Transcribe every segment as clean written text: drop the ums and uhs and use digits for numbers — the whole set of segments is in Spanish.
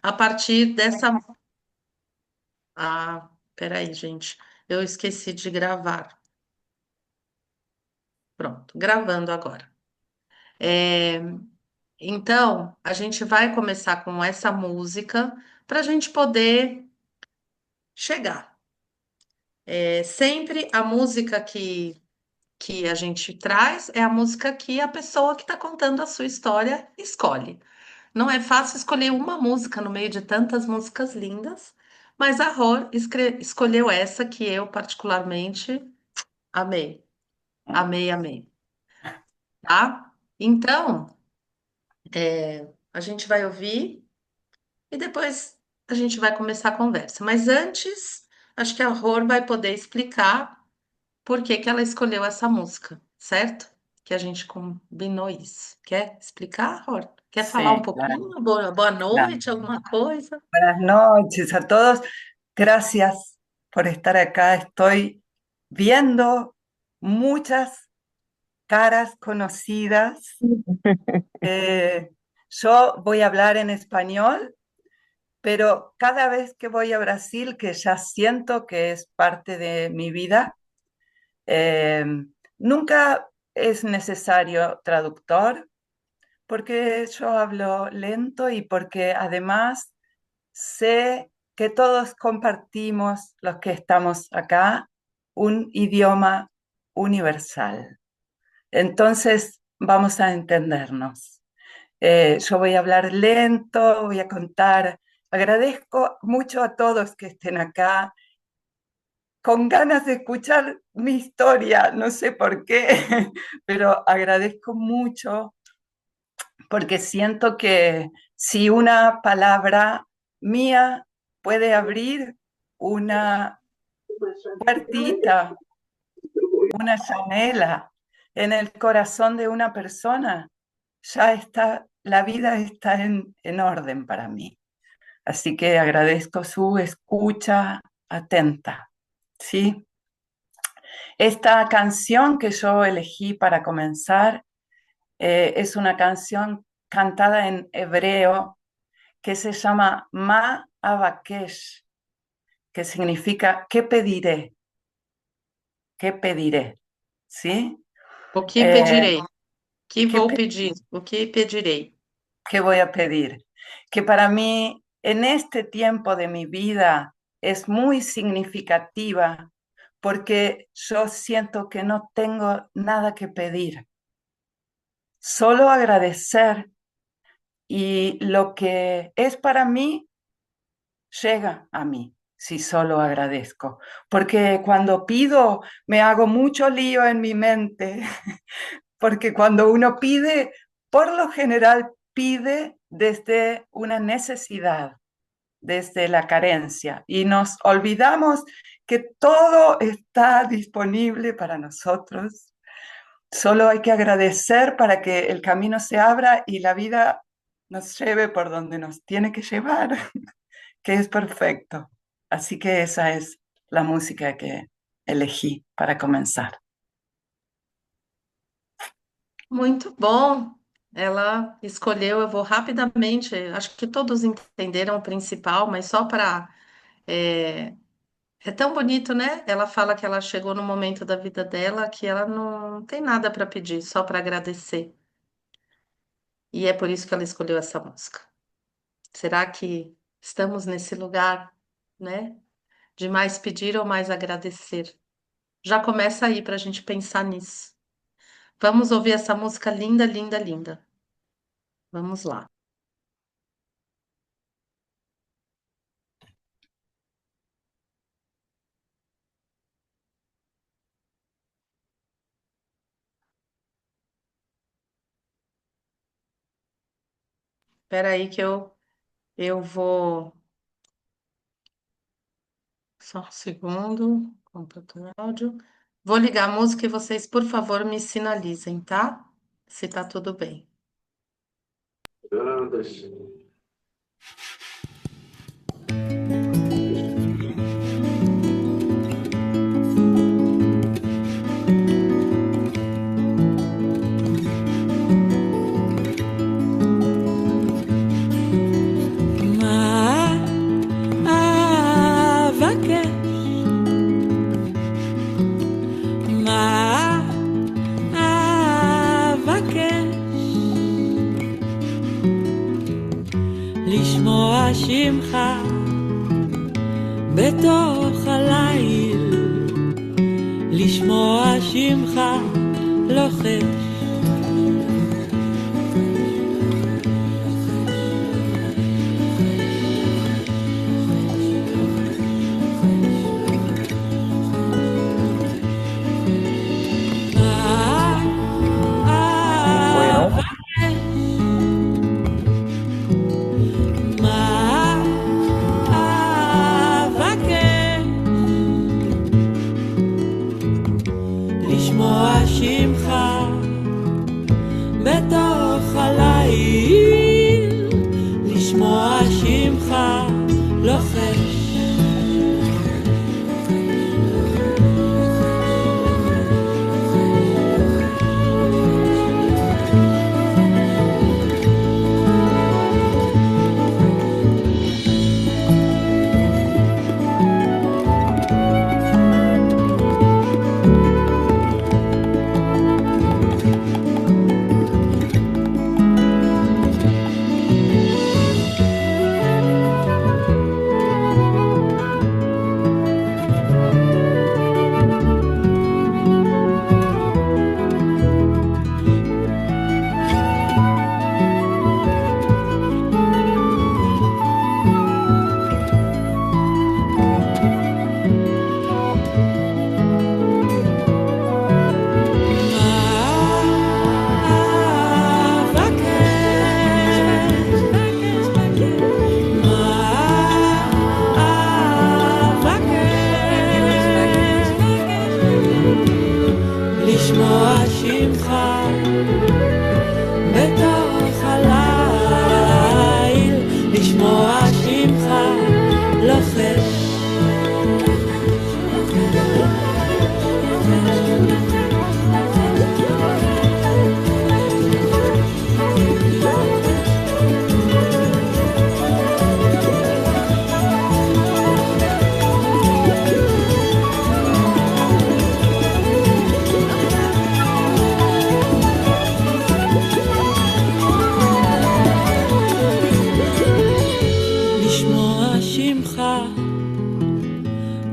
a partir dessa. Ah, peraí, gente. Eu esqueci de gravar. Pronto, gravando agora. É, então, a gente vai começar com essa música para a gente poder chegar. Sempre a música que a gente traz é a música que a pessoa que está contando a sua história escolhe. Não é fácil escolher uma música no meio de tantas músicas lindas, mas a Ror escolheu essa que eu particularmente amei. Amei, amei, tá? Então, a gente vai ouvir e depois a gente vai começar a conversa. Mas antes, acho que a Ror vai poder explicar por que que ela escolheu essa música, certo? Que a gente combinou isso. Quer explicar, Ror? Quer falar um Sí, claro, pouquinho? Boa claro. noite, alguma coisa? Buenas noches a todos. Gracias por estar acá. Estoy viendo muchas caras conocidas. Eh, yo voy a hablar en español, pero cada vez que voy a Brasil, que ya siento que es parte de mi vida, eh, nunca es necesario traductor, porque yo hablo lento y porque además sé que todos compartimos, los que estamos acá, un idioma universal. Entonces vamos a entendernos. Yo voy a hablar lento, voy a contar. Agradezco mucho a todos que estén acá con ganas de escuchar mi historia, no sé por qué, pero agradezco mucho porque siento que si una palabra mía puede abrir una puertita, una janela en el corazón de una persona, ya está, la vida está en orden para mí. Así que agradezco su escucha atenta, ¿sí? Esta canción que yo elegí para comenzar es una canción cantada en hebreo que se llama Ma Abakesh, que significa ¿qué pediré? ¿Qué pediré? ¿Sí? O que Eh, pedirei? Que ¿Qué, vou pedir? O que pedirei? qué voy a pedir? Que para mí, en este tiempo de mi vida, es muy significativa porque yo siento que no tengo nada que pedir, solo agradecer y lo que es para mí llega a mí si solo agradezco, porque cuando pido me hago mucho lío en mi mente, porque cuando uno pide, por lo general pide desde una necesidad, desde la carencia, y nos olvidamos que todo está disponible para nosotros. Solo hay que agradecer para que el camino se abra y la vida nos lleve por donde nos tiene que llevar, que es perfecto. Así que esa es la música que elegí para comenzar. Muito bom. Ela escolheu, eu vou rapidamente, acho que todos entenderam o principal, mas só para. É, é tão bonito, né? Ela fala que ela chegou no momento da vida dela que ela não tem nada para pedir, só para agradecer. E é por isso que ela escolheu essa música. Será que estamos nesse lugar, né? De mais pedir ou mais agradecer? Já começa aí para a gente pensar nisso. Vamos ouvir essa música linda, linda, linda. Vamos lá. Espera aí que eu vou. Só um segundo. Completar áudio. Vou ligar a música e vocês, por favor, me sinalizem, tá? Se tá tudo bem. לשמוע שמך בתוך הליל, לשמוע שמך לוחש. בתוך הליל, לשמוע שמך לוחש.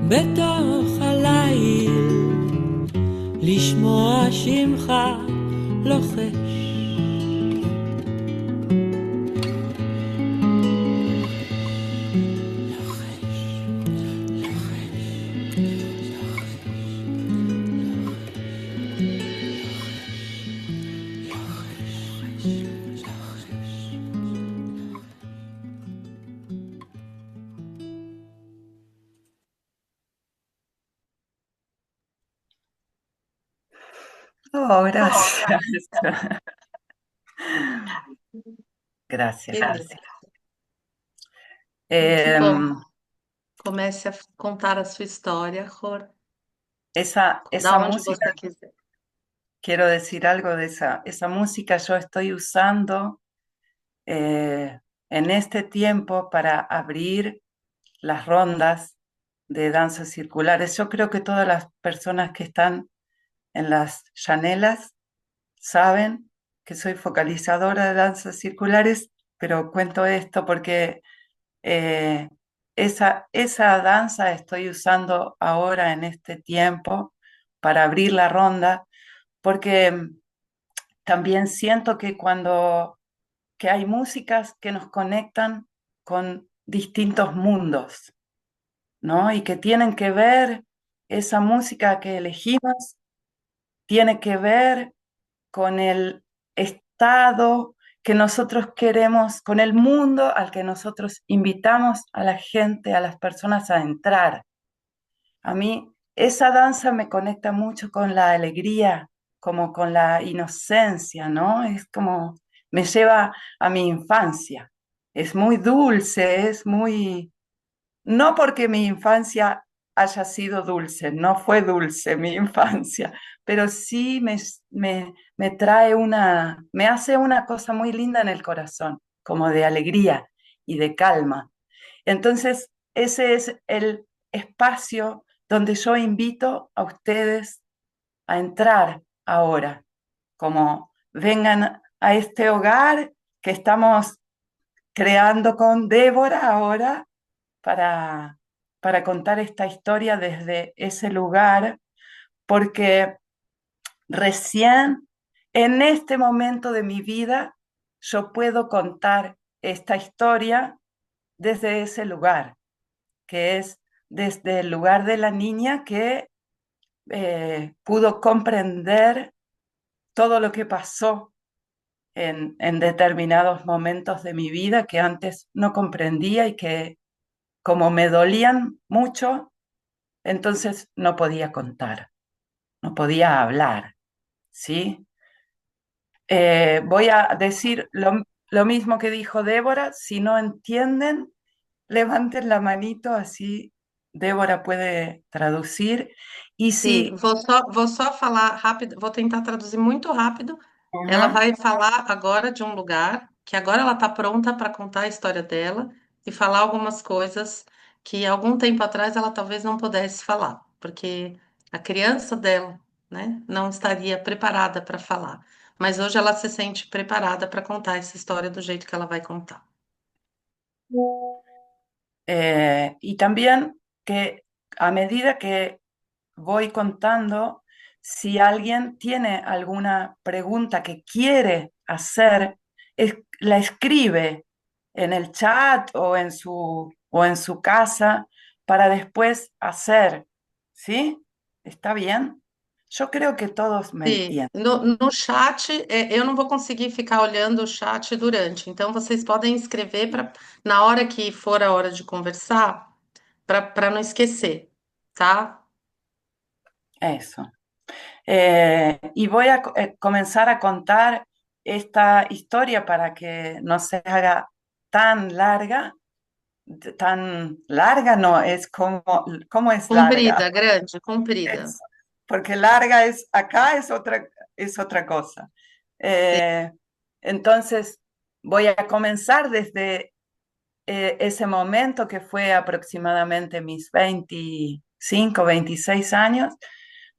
בתוך הליל, לשמוע שמך לוחש. Oh, gracias. Gracias, gracias. Que bom. Comece a contar a sua história, Jor. Esa Da onde música, você quiser. quiero decir algo de esa música, yo estoy usando en este tiempo para abrir las rondas de danzas circulares. Yo creo que todas las personas que están en las llanelas saben que soy focalizadora de danzas circulares, pero cuento esto porque esa danza estoy usando ahora en este tiempo para abrir la ronda, porque también siento que que hay músicas que nos conectan con distintos mundos, ¿no? Y que tienen que ver, esa música que elegimos tiene que ver con el estado que nosotros queremos, con el mundo al que nosotros invitamos a la gente, a las personas a entrar. A mí esa danza me conecta mucho con la alegría, como con la inocencia, ¿no? Es como me lleva a mi infancia. Es muy dulce, es muy... No porque mi infancia haya sido dulce, no fue dulce mi infancia, pero sí me trae me hace una cosa muy linda en el corazón, como de alegría y de calma. Entonces, ese es el espacio donde yo invito a ustedes a entrar ahora, como vengan a este hogar que estamos creando con Débora ahora para, para contar esta historia desde ese lugar, porque recién en este momento de mi vida yo puedo contar esta historia desde ese lugar, que es desde el lugar de la niña que pudo comprender todo lo que pasó en determinados momentos de mi vida que antes no comprendía y que como me dolían mucho, entonces no podía contar, no podía hablar, ¿sí? Voy a decir lo mismo que dijo Débora, si no entienden, levanten la manito, así Débora puede traducir. Y Sim, si... vou só falar rápido, vou tentar traduzir muito rápido. Ela Ajá. vai falar agora de um lugar que agora ela está pronta para contar a história dela e falar algumas coisas que algum tempo atrás ela talvez não pudesse falar, porque a criança dela, né, não estaria preparada para falar. Mas hoje ela se sente preparada para contar essa história do jeito que ela vai contar. Y también que a medida que voy contando, si alguien tiene alguna pregunta que quiere hacer, la escribe en el chat o en su casa para después hacer, ¿sí? ¿Está bien? Yo creo que todos me Sim, entienden. no chat, eu não vou conseguir ficar olhando o chat durante, então vocês podem escrever para na hora que for a hora de conversar, para não esquecer, tá? Eso. Y voy a comenzar a contar esta historia para que no se haga tan larga no, es como es larga, Comprida, grande, comprida. eso, porque larga es acá es otra cosa. Eh, entonces voy a comenzar desde ese momento que fue aproximadamente mis 25, 26 años,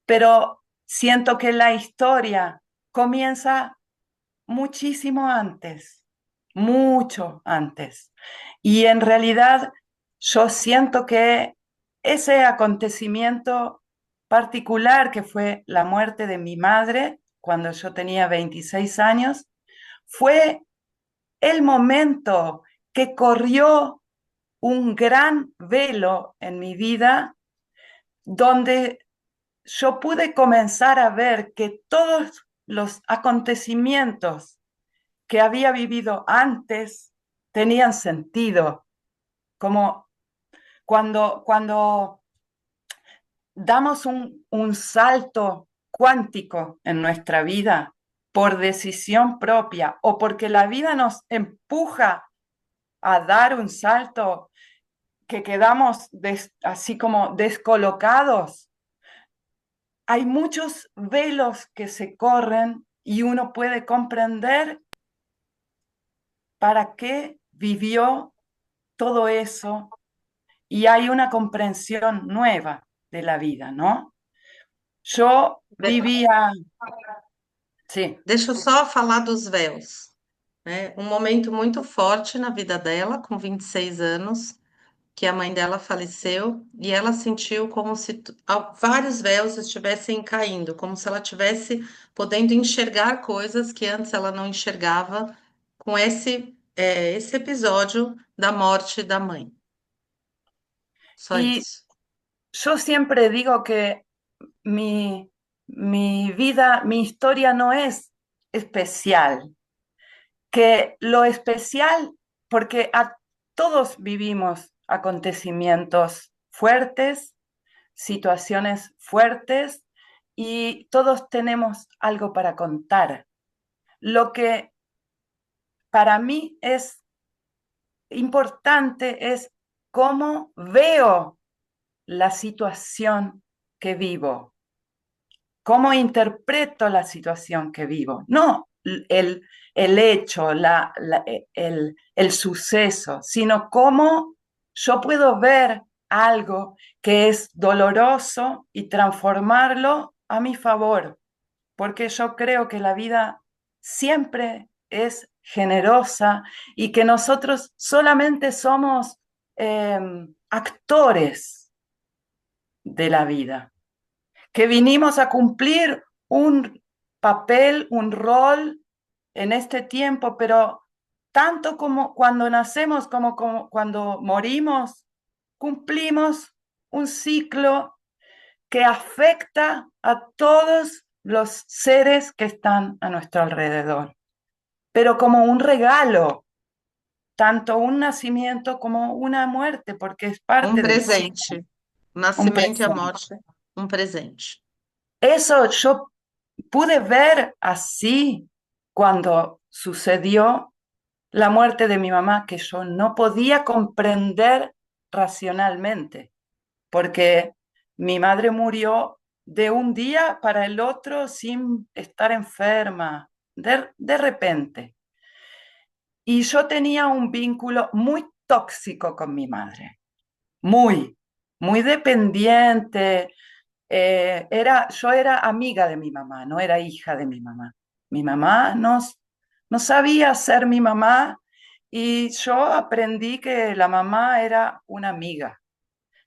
pero siento que la historia comienza muchísimo antes, mucho antes. Y en realidad yo siento que ese acontecimiento particular que fue la muerte de mi madre cuando yo tenía 26 años, fue el momento que corrió un gran velo en mi vida donde yo pude comenzar a ver que todos los acontecimientos que había vivido antes tenían sentido, como cuando damos un salto cuántico en nuestra vida por decisión propia o porque la vida nos empuja a dar un salto que quedamos así como descolocados. Hay muchos velos que se corren y uno puede comprender para qué vivió todo eso y hay una comprensión nueva de la vida, ¿no? Yo vivía, sí, Deixa eu só falar dos véus, né? Um momento muito forte na vida dela, com 26 anos, que a mãe dela faleceu e ela sentiu como se vários véus estivessem caindo, como se ela tivesse podendo enxergar coisas que antes ela não enxergava com esse episódio da morte da mãe. Só y isso. yo siempre digo que mi, mi vida, mi historia no es especial, que lo especial, porque a todos vivimos acontecimientos fuertes, situaciones fuertes y todos tenemos algo para contar. Lo que para mí es importante es cómo veo la situación que vivo, cómo interpreto la situación que vivo, no el hecho, el suceso, sino cómo yo puedo ver algo que es doloroso y transformarlo a mi favor, porque yo creo que la vida siempre es generosa y que nosotros solamente somos actores de la vida, que vinimos a cumplir un papel, un rol en este tiempo, pero tanto como cuando nacemos como cuando morimos, cumplimos un ciclo que afecta a todos los seres que están a nuestro alrededor, pero como un regalo, tanto un nacimiento como una muerte, porque es Um parte del ciclo, presente. O un nascimento e a presente. morte, um presente. Eso yo pude ver así cuando sucedió la muerte de mi mamá, que yo no podía comprender racionalmente, porque mi madre murió de un día para el otro sin estar enferma, de repente. Y yo tenía un vínculo muy tóxico con mi madre, muy dependiente. Yo era amiga de mi mamá, no era hija de mi mamá. Mi mamá no sabía ser mi mamá y yo aprendí que la mamá era una amiga.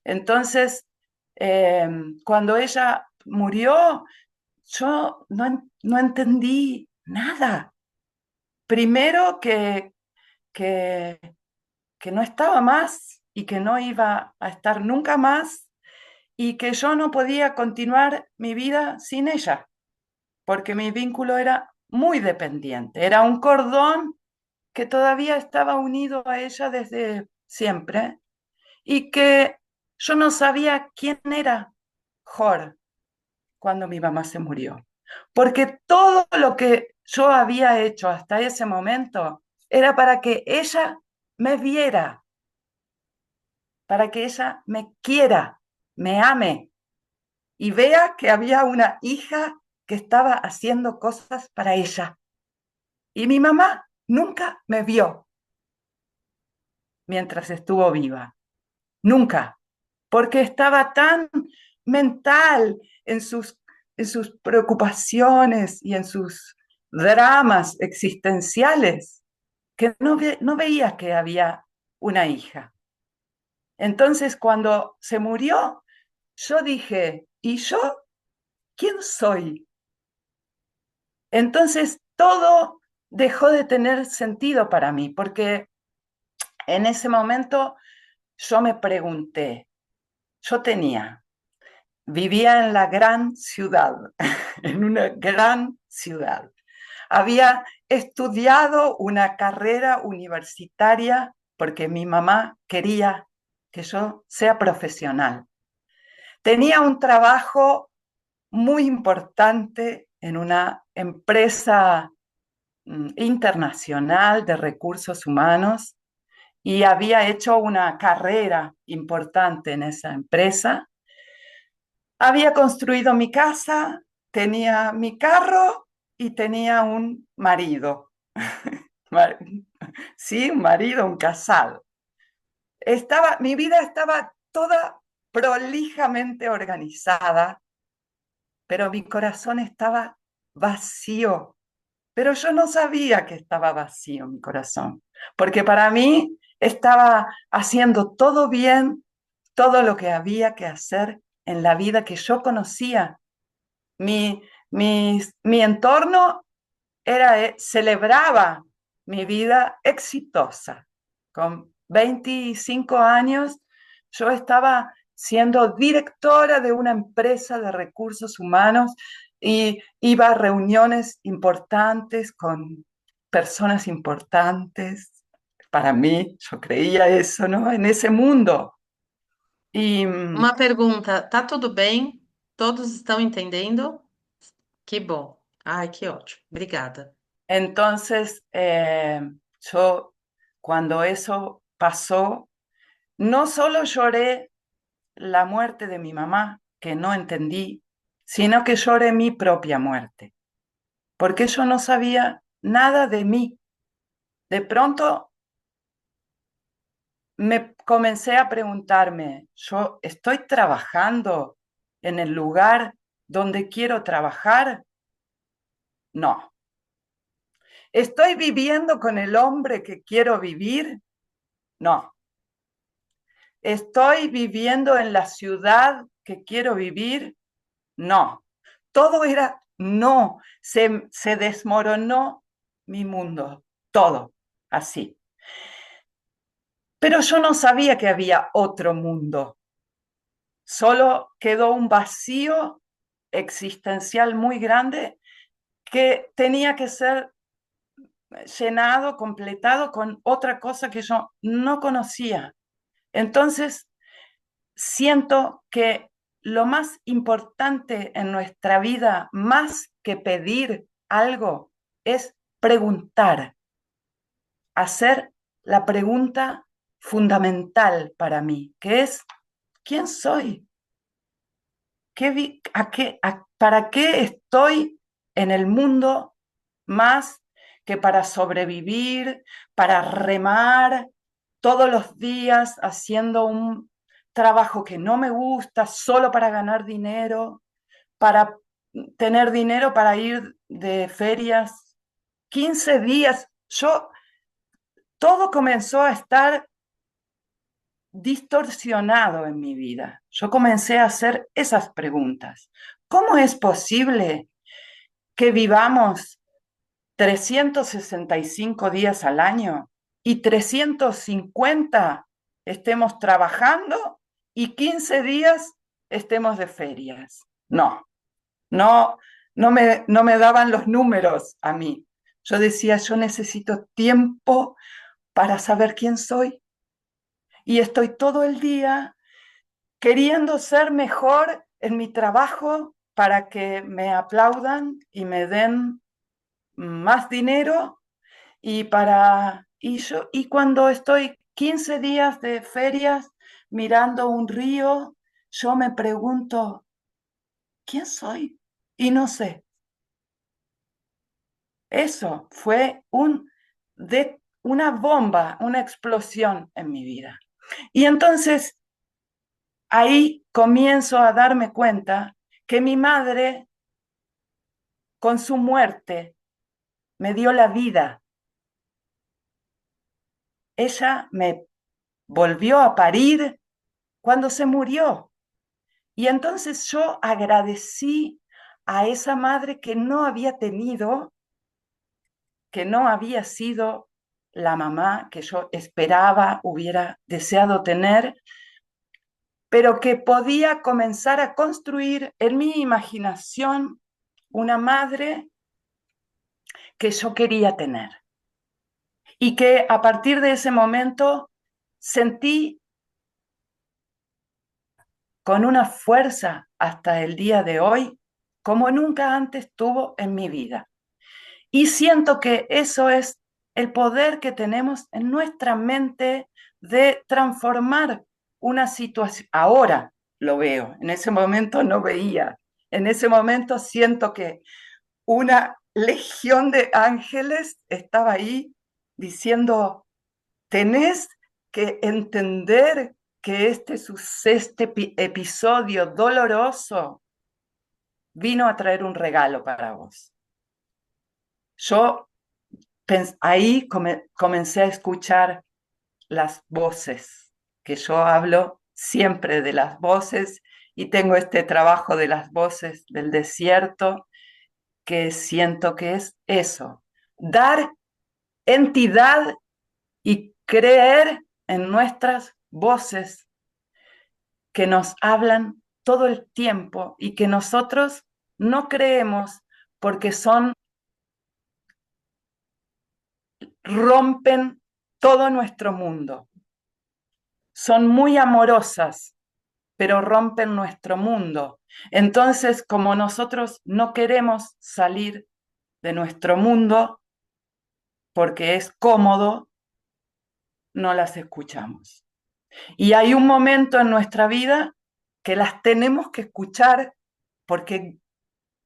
Entonces, eh, cuando ella murió, yo no entendí nada. Primero que, que no estaba más y que no iba a estar nunca más y que yo no podía continuar mi vida sin ella, porque mi vínculo era muy dependiente, era un cordón que todavía estaba unido a ella desde siempre y que yo no sabía quién era Jor cuando mi mamá se murió, porque todo lo que yo había hecho hasta ese momento era para que ella me viera, para que ella me quiera, me ame y vea que había una hija que estaba haciendo cosas para ella. Y mi mamá nunca me vio mientras estuvo viva, nunca, porque estaba tan mental en sus preocupaciones y en sus dramas existenciales que no veía que había una hija. Entonces, cuando se murió, yo dije, ¿y yo quién soy? Entonces, todo dejó de tener sentido para mí, porque en ese momento yo me pregunté, yo vivía en la gran ciudad, en una gran ciudad. Había estudiado una carrera universitaria porque mi mamá quería que yo sea profesional. Tenía un trabajo muy importante en una empresa internacional de recursos humanos y había hecho una carrera importante en esa empresa. Había construido mi casa, tenía mi carro y tenía un marido. Sí, un marido, un casal. Mi vida estaba toda prolijamente organizada, pero mi corazón estaba vacío. Pero yo no sabía que estaba vacío mi corazón, porque para mí estaba haciendo todo bien, todo lo que había que hacer en la vida que yo conocía. Mi entorno celebraba mi vida exitosa. Con 25 años yo estaba siendo directora de una empresa de recursos humanos y iba a reuniones importantes con personas importantes. Para mí, yo creía eso, ¿no? En ese mundo. Y Uma pergunta, tá tudo bem? Todos estão entendendo? Que bom. Ai, que ótimo. Obrigada. entonces, yo, cuando eso pasó, no solo lloré la muerte de mi mamá, que no entendí, sino que lloré mi propia muerte, porque yo no sabía nada de mí. De pronto me comencé a preguntarme, ¿yo estoy trabajando en el lugar donde quiero trabajar? No. ¿Estoy viviendo con el hombre que quiero vivir? No. ¿Estoy viviendo en la ciudad que quiero vivir? No. Todo era no. Se desmoronó mi mundo. Todo. Así. Pero yo no sabía que había otro mundo. Solo quedó un vacío existencial muy grande que tenía que ser llenado, completado con otra cosa que yo no conocía. Entonces, siento que lo más importante en nuestra vida, más que pedir algo, es preguntar, hacer la pregunta fundamental para mí, que es, ¿quién soy? ¿Para qué estoy en el mundo más que para sobrevivir, para remar todos los días haciendo un trabajo que no me gusta solo para ganar dinero, para tener dinero para ir de ferias? 15 días, todo comenzó a estar distorsionado en mi vida. Yo comencé a hacer esas preguntas. ¿Cómo es posible que vivamos 365 días al año y 350 estemos trabajando y 15 días estemos de ferias? No, no, no me daban los números a mí. Yo decía, yo necesito tiempo para saber quién soy y estoy todo el día queriendo ser mejor en mi trabajo para que me aplaudan y me den más dinero y cuando estoy 15 días de ferias mirando un río, yo me pregunto, ¿quién soy? Y no sé. Eso fue una bomba, una explosión en mi vida. Y entonces ahí comienzo a darme cuenta que mi madre, con su muerte, me dio la vida. Ella me volvió a parir cuando se murió. Y entonces yo agradecí a esa madre que no había tenido, que no había sido la mamá que yo esperaba, hubiera deseado tener, pero que podía comenzar a construir en mi imaginación una madre que yo quería tener. Y que a partir de ese momento sentí con una fuerza hasta el día de hoy como nunca antes tuvo en mi vida. Y siento que eso es el poder que tenemos en nuestra mente de transformar una situación. Ahora lo veo, en ese momento no veía. En ese momento siento que una legión de ángeles estaba ahí diciendo, tenés que entender que este episodio doloroso vino a traer un regalo para vos. Yo ahí comencé a escuchar las voces, que yo hablo siempre de las voces y tengo este trabajo de las voces del desierto que siento que es eso, dar entidad y creer en nuestras voces que nos hablan todo el tiempo y que nosotros no creemos porque rompen todo nuestro mundo. Son muy amorosas, pero rompen nuestro mundo. Entonces, como nosotros no queremos salir de nuestro mundo porque es cómodo, no las escuchamos. Y hay un momento en nuestra vida que las tenemos que escuchar porque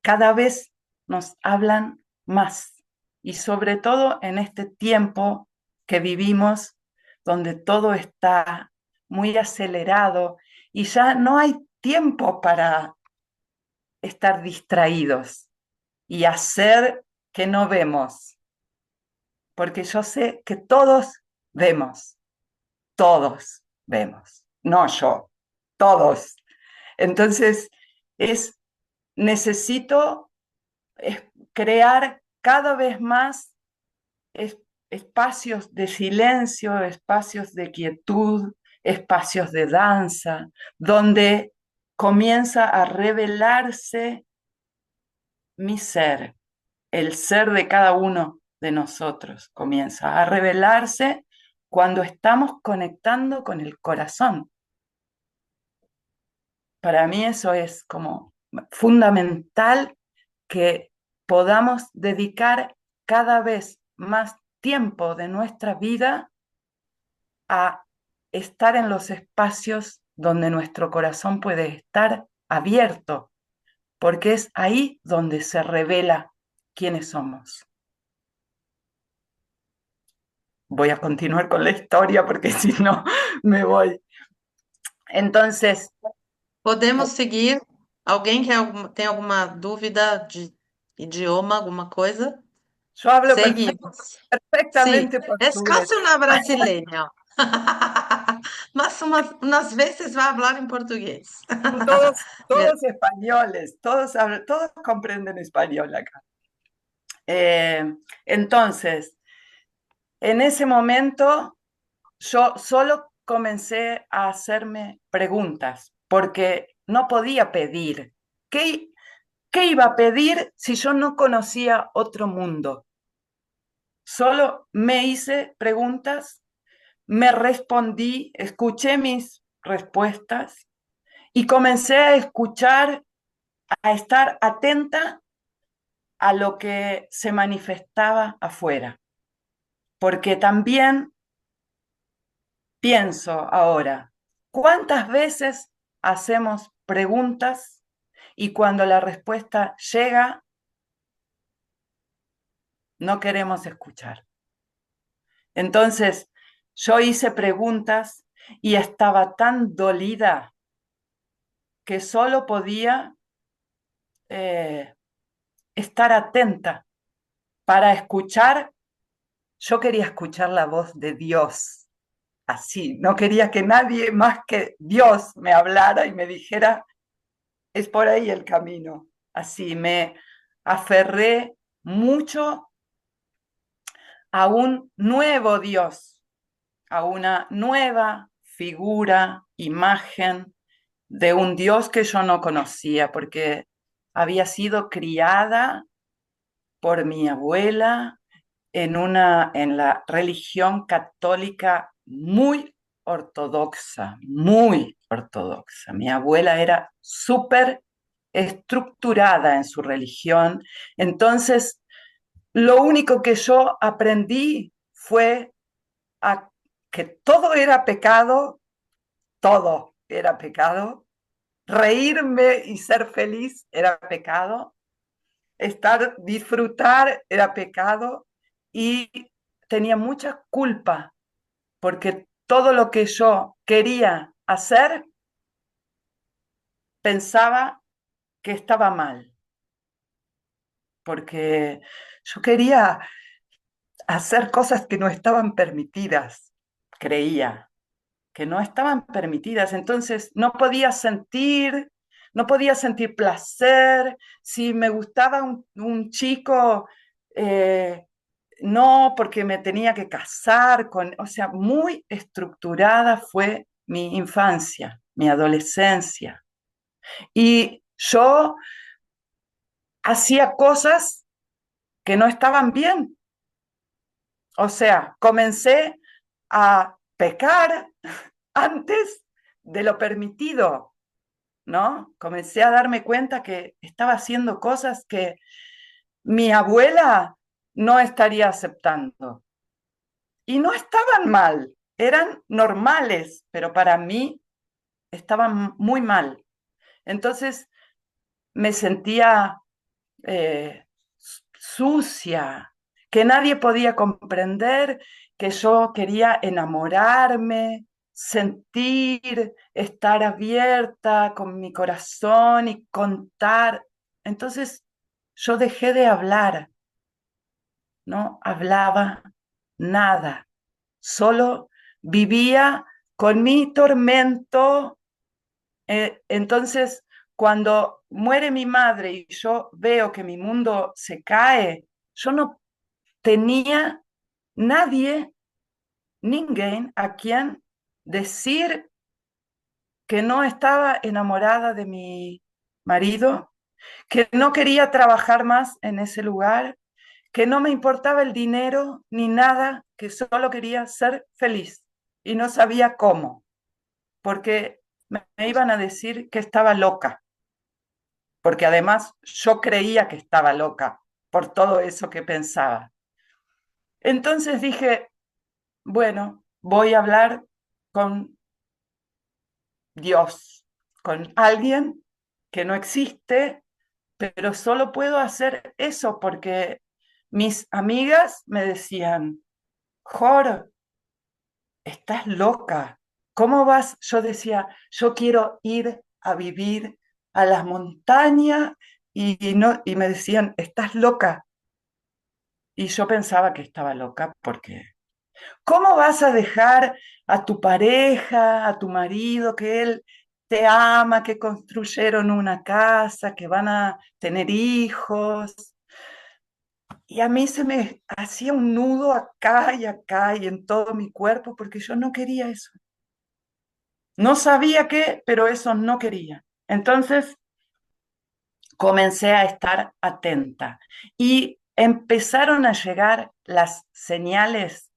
cada vez nos hablan más. Y sobre todo en este tiempo que vivimos, donde todo está muy acelerado y ya no hay tiempo para estar distraídos y hacer que no vemos. porque yo sé que todos vemos, no yo, todos. Entonces, necesito crear cada vez más es- espacios de silencio, espacios de quietud, espacios de danza, donde comienza a revelarse mi ser, el ser de cada uno de nosotros comienza a revelarse cuando estamos conectando con el corazón. Para mí eso es como fundamental, que podamos dedicar cada vez más tiempo de nuestra vida a estar en los espacios donde nuestro corazón puede estar abierto, porque es ahí donde se revela quiénes somos. Voy a continuar con la historia porque si no me voy. Entonces, Podemos seguir. Alguém tem alguma dúvida de idioma, alguma coisa? yo hablo Seguimos. Sim, perfectamente é portugués. quase uma brasileira. Mas umas vezes vai falar em português. Todos españoles, todos comprenden español acá. Entonces, en ese momento yo solo comencé a hacerme preguntas, porque no podía pedir. ¿Qué iba a pedir si yo no conocía otro mundo? Solo me hice preguntas, me respondí, escuché mis respuestas y comencé a escuchar, a estar atenta a lo que se manifestaba afuera. Porque también pienso ahora, ¿cuántas veces hacemos preguntas y cuando la respuesta llega, no queremos escuchar? Entonces, yo hice preguntas y estaba tan dolida que solo podía estar atenta para escuchar. Yo quería escuchar la voz de Dios, así, no quería que nadie más que Dios me hablara y me dijera, es por ahí el camino. Así me aferré mucho a un nuevo Dios, a una nueva figura, imagen de un Dios que yo no conocía, porque había sido criada por mi abuela en la religión católica muy ortodoxa, muy ortodoxa. Mi abuela era súper estructurada en su religión, entonces lo único que yo aprendí fue que todo era pecado, todo era pecado, reírme y ser feliz era pecado, disfrutar era pecado, y tenía mucha culpa porque todo lo que yo quería hacer pensaba que estaba mal, porque yo quería hacer cosas que no estaban permitidas, creía que no estaban permitidas, entonces no podía sentir placer, si me gustaba un chico, no, porque me tenía que casar o sea, muy estructurada fue mi infancia, mi adolescencia. Y yo hacía cosas que no estaban bien. O sea, comencé a pecar antes de lo permitido, ¿no? Comencé a darme cuenta que estaba haciendo cosas que mi abuela no estaría aceptando. Y no estaban mal, eran normales, pero para mí estaban muy mal. Entonces me sentía sucia, que nadie podía comprender que yo quería enamorarme, sentir, estar abierta con mi corazón y contar. Entonces yo dejé de hablar, ¿no? Hablaba nada. Solo vivía con mi tormento. Entonces, cuando muere mi madre y yo veo que mi mundo se cae, yo no tenía nadie, ninguém, a quien decir que no estaba enamorada de mi marido, que no quería trabajar más en ese lugar, que no me importaba el dinero ni nada, que solo quería ser feliz y no sabía cómo, porque me iban a decir que estaba loca, porque además yo creía que estaba loca por todo eso que pensaba. Entonces dije, bueno, voy a hablar con Dios, con alguien que no existe, pero solo puedo hacer eso porque mis amigas me decían, Jor, estás loca, ¿cómo vas? Yo decía, yo quiero ir a vivir a las montañas y me decían, estás loca. Y yo pensaba que estaba loca porque ¿cómo vas a dejar a tu pareja, a tu marido, que él te ama, que construyeron una casa, que van a tener hijos? Y a mí se me hacía un nudo acá y en todo mi cuerpo porque yo no quería eso. No sabía qué, pero eso no quería. Entonces comencé a estar atenta y empezaron a llegar las señales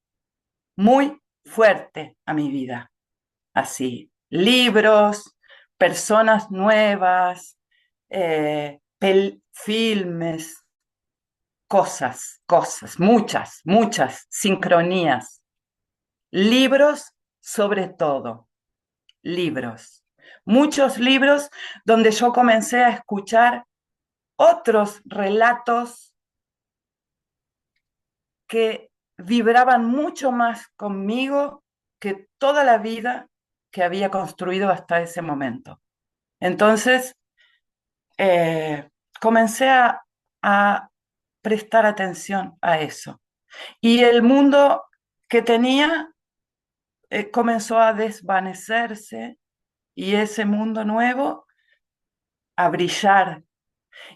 muy fuertes a mi vida. Así, libros, personas nuevas, filmes, cosas, muchas sincronías. Libros sobre todo, libros. Muchos libros donde yo comencé a escuchar otros relatos que vibraban mucho más conmigo que toda la vida que había construido hasta ese momento. Entonces, eh, comencé a prestar atención a eso. Y el mundo que tenía comenzó a desvanecerse y ese mundo nuevo a brillar.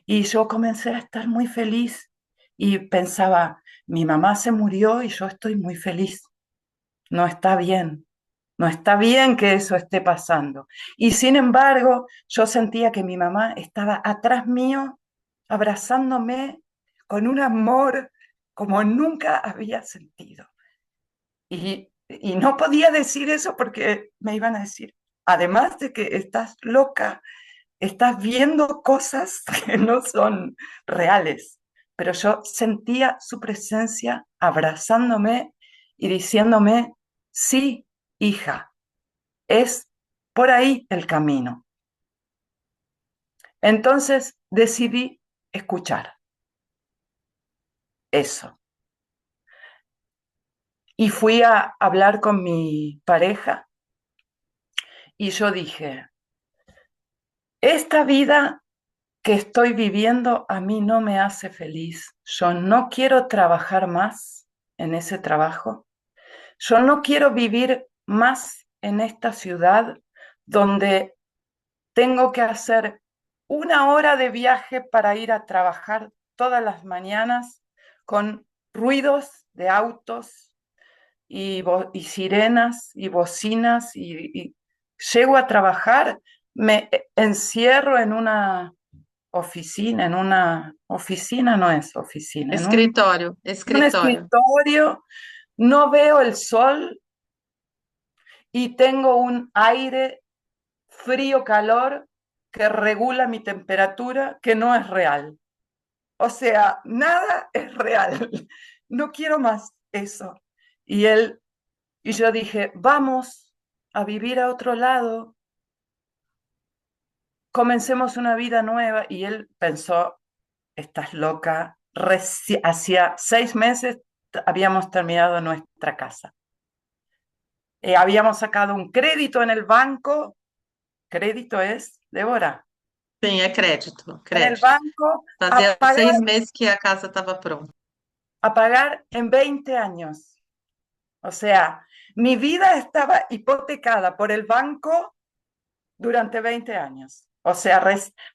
Y yo comencé a estar muy feliz y pensaba, mi mamá se murió y yo estoy muy feliz. No está bien. No está bien que eso esté pasando. Y sin embargo, yo sentía que mi mamá estaba atrás mío, abrazándome con un amor como nunca había sentido. Y no podía decir eso porque me iban a decir, además de que estás loca, estás viendo cosas que no son reales. Pero yo sentía su presencia abrazándome y diciéndome, sí, hija, es por ahí el camino. Entonces decidí escuchar eso. Y fui a hablar con mi pareja y yo dije, esta vida que estoy viviendo a mí no me hace feliz. Yo no quiero trabajar más en ese trabajo. Yo no quiero vivir más en esta ciudad donde tengo que hacer 1 hora de viaje para ir a trabajar todas las mañanas con ruidos de autos y sirenas y bocinas y llego a trabajar, me encierro en una oficina no es oficina, Escritório, un escritório. escritorio, no veo el sol y tengo un aire frío-calor que regula mi temperatura, que no es real. O sea, nada es real. No quiero más eso. Y yo dije, vamos a vivir a otro lado, comencemos una vida nueva. Y él pensó, estás loca. Hacía 6 meses habíamos terminado nuestra casa. Habíamos sacado un crédito en el banco. Crédito es, Débora, Sim, é crédito, en el crédito. banco Fazia 6 meses que a casa estava pronta. a pagar en 20 años. O sea, mi vida estaba hipotecada por el banco durante 20 años. O sea,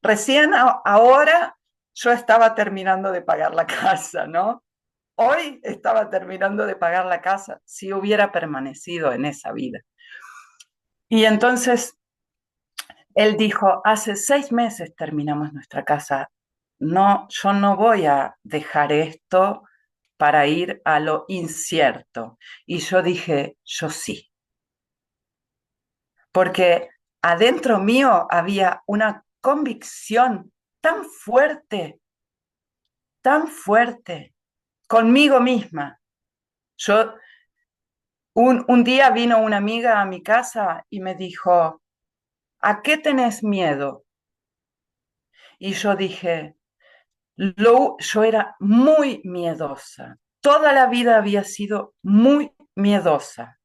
recién ahora yo estaba terminando de pagar la casa, ¿no? Hoy estaba terminando de pagar la casa si hubiera permanecido en esa vida. Y entonces él dijo, hace 6 meses terminamos nuestra casa. No, yo no voy a dejar esto para ir a lo incierto. Y yo dije, yo sí. Porque adentro mío había una convicción tan fuerte conmigo misma. Yo, un día vino una amiga a mi casa y me dijo, ¿a qué tenés miedo? Y yo dije, yo era muy miedosa. Toda la vida había sido muy miedosa.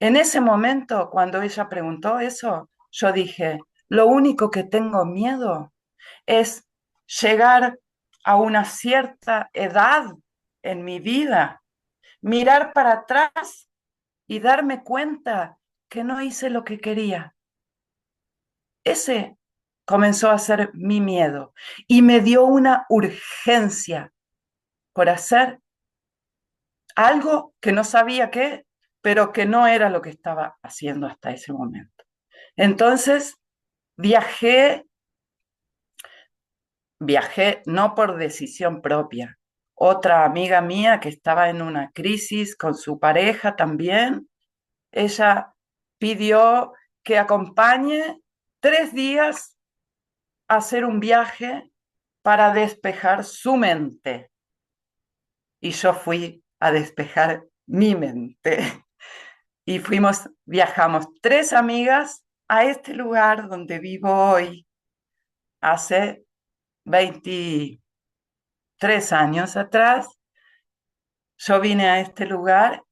En ese momento, cuando ella preguntó eso, yo dije, lo único que tengo miedo es llegar a una cierta edad en mi vida, mirar para atrás y darme cuenta que no hice lo que quería. Ese comenzó a ser mi miedo y me dio una urgencia por hacer algo que no sabía qué, pero que no era lo que estaba haciendo hasta ese momento. Entonces viajé no por decisión propia. Otra amiga mía que estaba en una crisis con su pareja también, ella pidió que acompañe 3 días a hacer un viaje para despejar su mente. Y yo fui a despejar mi mente. Y viajamos 3 amigas a este lugar donde vivo hoy, hace 23 años atrás. Yo vine a este lugar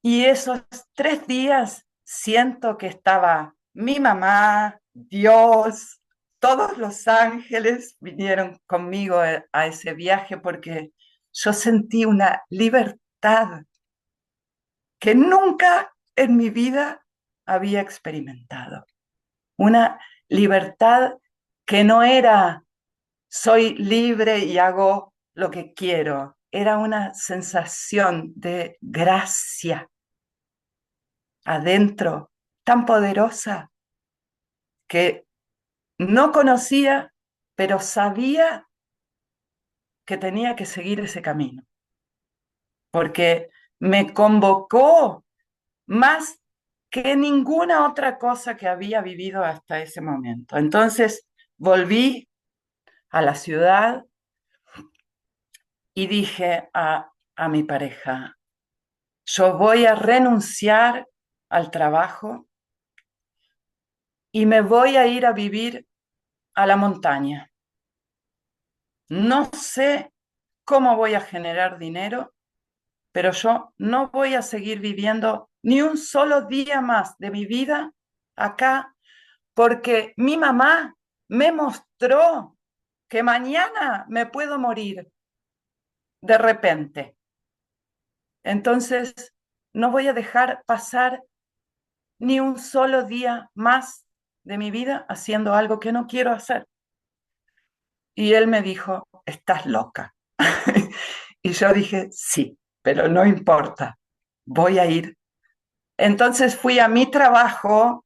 y esos 3 días siento que estaba mi mamá, Dios, todos los ángeles vinieron conmigo a ese viaje porque yo sentí una libertad que nunca en mi vida había experimentado. Una libertad que no era soy libre y hago lo que quiero. Era una sensación de gracia adentro, tan poderosa que no conocía, pero sabía que tenía que seguir ese camino, porque me convocó más que ninguna otra cosa que había vivido hasta ese momento. Entonces volví a la ciudad y dije a mi pareja, yo voy a renunciar al trabajo y me voy a ir a vivir a la montaña. No sé cómo voy a generar dinero, pero yo no voy a seguir viviendo ni un solo día más de mi vida acá, porque mi mamá me mostró que mañana me puedo morir de repente. Entonces, no voy a dejar pasar ni un solo día más de mi vida haciendo algo que no quiero hacer. Y él me dijo, estás loca. Y yo dije, sí, pero no importa, voy a ir. Entonces fui a mi trabajo,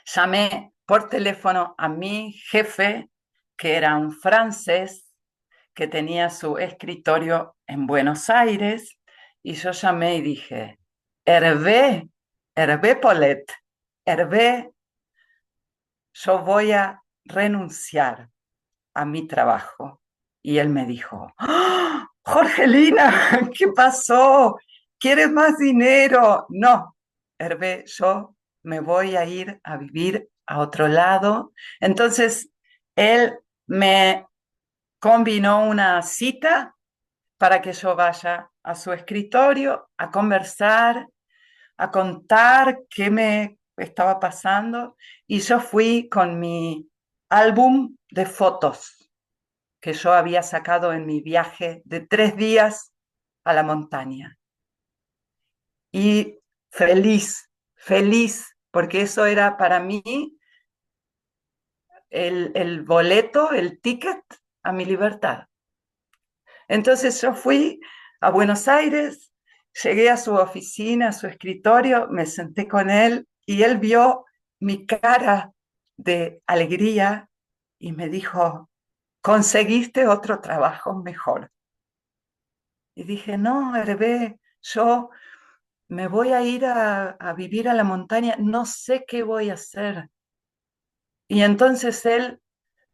llamé por teléfono a mi jefe, que era un francés, que tenía su escritorio en Buenos Aires, y yo llamé y dije, Hervé Paulette, Hervé, yo voy a renunciar a mi trabajo. Y él me dijo, ¡Oh, Jorgelina, ¿qué pasó? ¿Quieres más dinero? No, Hervé, yo me voy a ir a vivir a otro lado. Entonces, él me combinó una cita para que yo vaya a su escritorio a conversar, a contar qué me estaba pasando. Y yo fui con mi álbum de fotos que yo había sacado en mi viaje de 3 días a la montaña. y feliz, feliz, porque eso era para mí el boleto, el ticket a mi libertad. Entonces yo fui a Buenos Aires, llegué a su oficina, a su escritorio, me senté con él y él vio mi cara de alegría y me dijo, conseguiste otro trabajo mejor. Y dije, no, Hervé, yo me voy a ir a vivir a la montaña, no sé qué voy a hacer. Y entonces él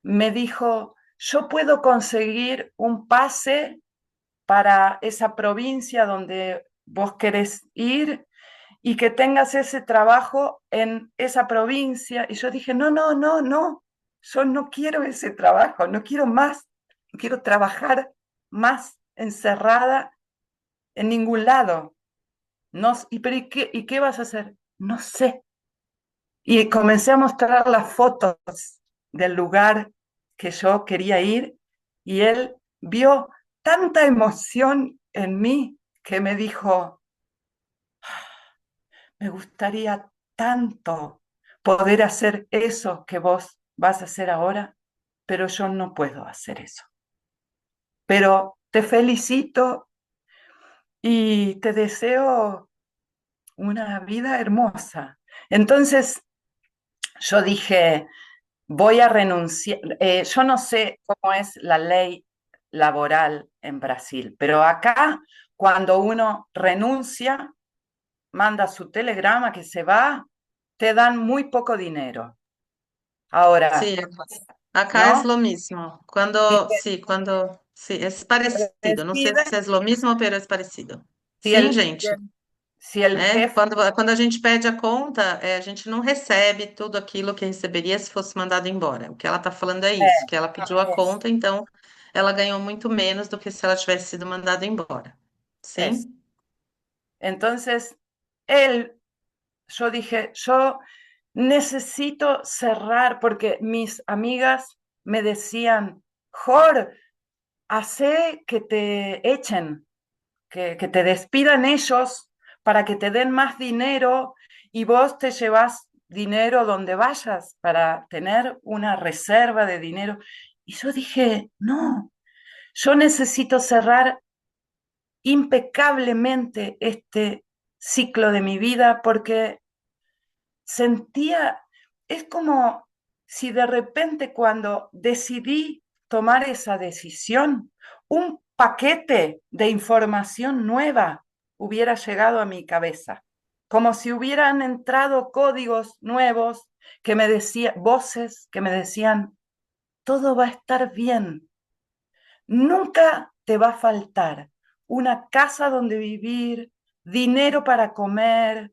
me dijo, yo puedo conseguir un pase para esa provincia donde vos querés ir y que tengas ese trabajo en esa provincia. Y yo dije, no, no, no, no, yo no quiero ese trabajo, no quiero más, no quiero trabajar más encerrada en ningún lado. No, pero ¿y qué vas a hacer? No sé. Y comencé a mostrar las fotos del lugar que yo quería ir y él vio tanta emoción en mí que me dijo, me gustaría tanto poder hacer eso que vos vas a hacer ahora, pero yo no puedo hacer eso. Pero te felicito y te deseo una vida hermosa. Entonces yo dije, voy a renunciar. Yo no sé cómo es la ley laboral en Brasil, pero acá cuando uno renuncia, manda su telegrama que se va, te dan muy poco dinero. Ahora, Sí, acá es ¿no? lo mismo. Si Sí, es te parecido. No sei despiden, se es lo mismo, pero es parecido. si Sim, si gente. si el É, jefe quando a gente pede a conta, a gente não recebe tudo aquilo que receberia se fosse mandado embora. O que ela está falando é isso, que ela pediu a es, conta, então ela ganhou muito menos do que se ela tivesse sido mandada embora. es. Sim? Entonces, él, yo dije, yo necesito cerrar porque mis amigas me decían, Jor, hace que te echen, que te despidan ellos para que te den más dinero y vos te llevas dinero donde vayas para tener una reserva de dinero. Y yo dije, no, yo necesito cerrar impecablemente este ciclo de mi vida porque sentía, es como si de repente cuando decidí tomar esa decisión, un paquete de información nueva hubiera llegado a mi cabeza, como si hubieran entrado códigos nuevos que me decían, voces que me decían, todo va a estar bien, nunca te va a faltar una casa donde vivir, dinero para comer,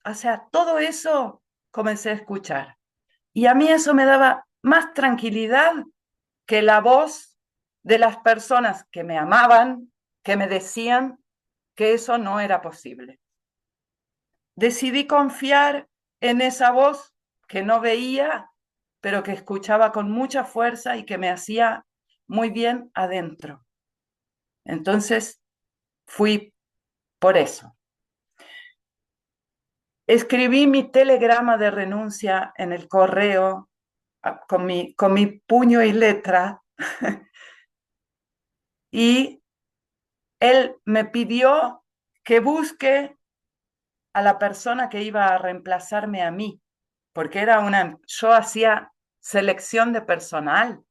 o sea, todo eso comencé a escuchar. Y a mí eso me daba más tranquilidad que la voz de las personas que me amaban, que me decían que eso no era posible. Decidí confiar en esa voz que no veía, pero que escuchaba con mucha fuerza y que me hacía muy bien adentro. Entonces fui por eso. Escribí mi telegrama de renuncia en el correo con mi puño y letra y él me pidió que busque a la persona que iba a reemplazarme a mí, porque yo hacía selección de personal,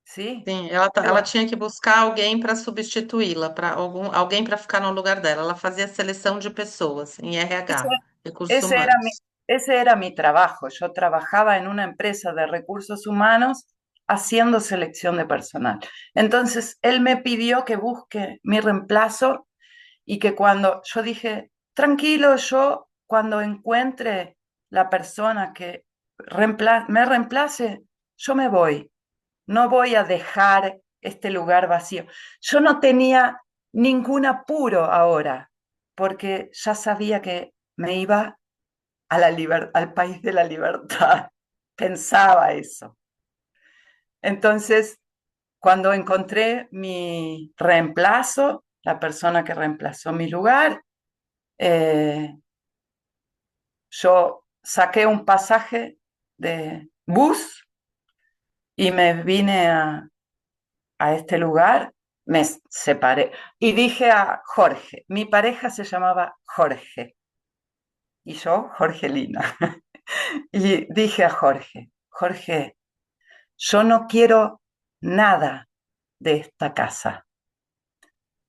¿sí? Sim, ela Yo, tinha que buscar alguém para substituí-la, para alguém para ficar no lugar dela. Ela fazia seleção de pessoas em ese, RH, recursos ese era mi, humanos. ese era mi trabajo. Yo trabajaba en una empresa de recursos humanos haciendo selección de personal. Entonces, él me pidió que busque mi reemplazo y que cuando yo dije, tranquilo, yo cuando encuentre la persona que me reemplace, yo me voy, no voy a dejar este lugar vacío. Yo no tenía ningún apuro ahora, porque ya sabía que me iba a al país de la libertad. Pensaba eso. Entonces, cuando encontré mi reemplazo, la persona que reemplazó mi lugar, Eh, yo saqué un pasaje de bus y me vine a este lugar, me separé y dije a Jorge, mi pareja se llamaba Jorge y yo Jorgelina. Y dije a Jorge, Jorge, yo no quiero nada de esta casa.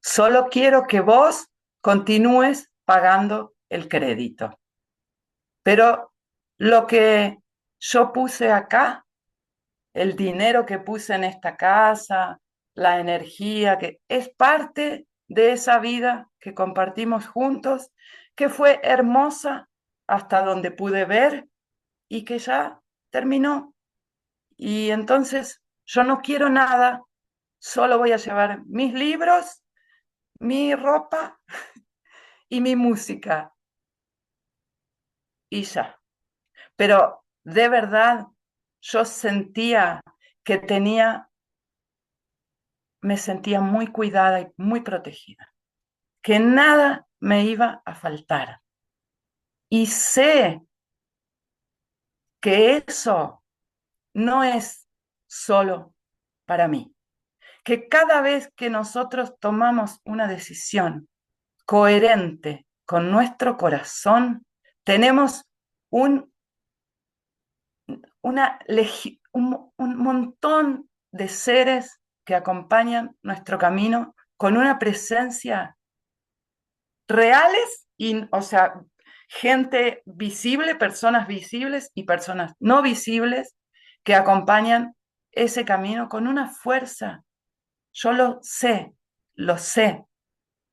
Solo quiero que vos continúes pagando el crédito. Pero lo que yo puse acá, el dinero que puse en esta casa, la energía, que es parte de esa vida que compartimos juntos, que fue hermosa hasta donde pude ver y que ya terminó. Y entonces yo no quiero nada, solo voy a llevar mis libros, mi ropa y mi música y ya. Pero de verdad yo sentía que me sentía muy cuidada y muy protegida, que nada me iba a faltar. Y sé que eso no es solo para mí, que cada vez que nosotros tomamos una decisión coherente con nuestro corazón, tenemos un, un montón de seres que acompañan nuestro camino con una presencia reales, o sea, gente visible, personas visibles y personas no visibles que acompañan ese camino con una fuerza. Yo lo sé,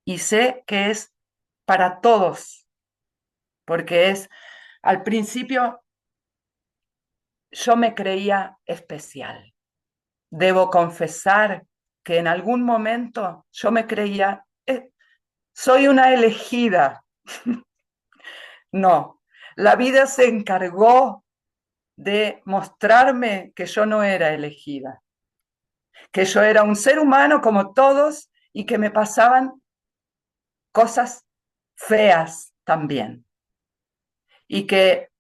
y sé que es para todos, porque al principio yo me creía especial. Debo confesar que en algún momento yo me creía, soy una elegida. No, la vida se encargó de mostrarme que yo no era elegida, que yo era un ser humano como todos y que me pasaban cosas feas también y que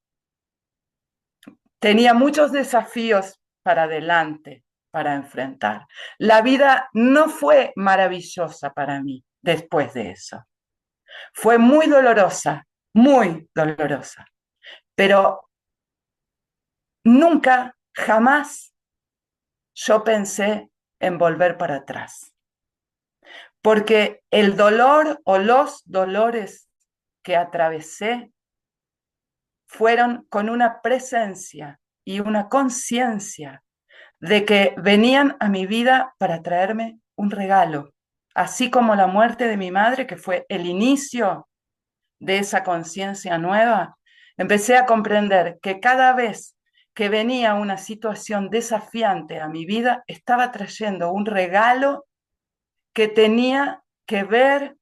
tenía muchos desafíos para adelante, para enfrentar. La vida no fue maravillosa para mí después de eso. Fue muy dolorosa, pero nunca, jamás yo pensé en volver para atrás, porque el dolor o los dolores que atravesé fueron con una presencia y una conciencia de que venían a mi vida para traerme un regalo, así como la muerte de mi madre, que fue el inicio de esa conciencia nueva. Empecé a comprender que cada vez que venía una situación desafiante a mi vida, estaba trayendo un regalo que tenía que ver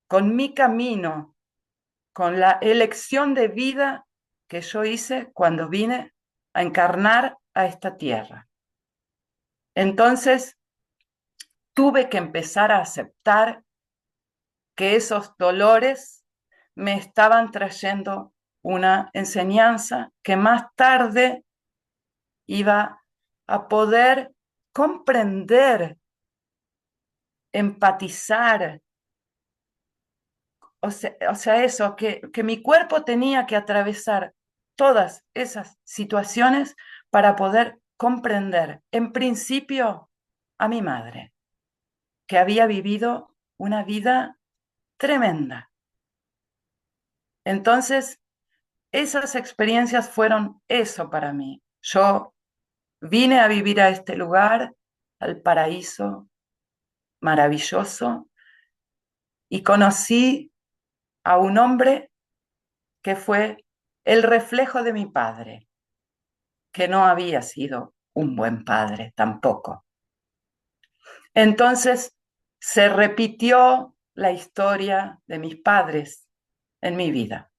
con mi camino, con la elección de vida que yo hice cuando vine a encarnar a esta tierra. Entonces, tuve que empezar a aceptar que esos dolores me estaban trayendo una enseñanza que más tarde iba a poder comprender, empatizar, o sea eso, que mi cuerpo tenía que atravesar todas esas situaciones para poder comprender, en principio, a mi madre, que había vivido una vida tremenda. Entonces, esas experiencias fueron eso para mí. Yo vine a vivir a este lugar, al paraíso maravilloso, y conocí a un hombre que fue el reflejo de mi padre, que no había sido un buen padre tampoco. Entonces se repitió la historia de mis padres en mi vida.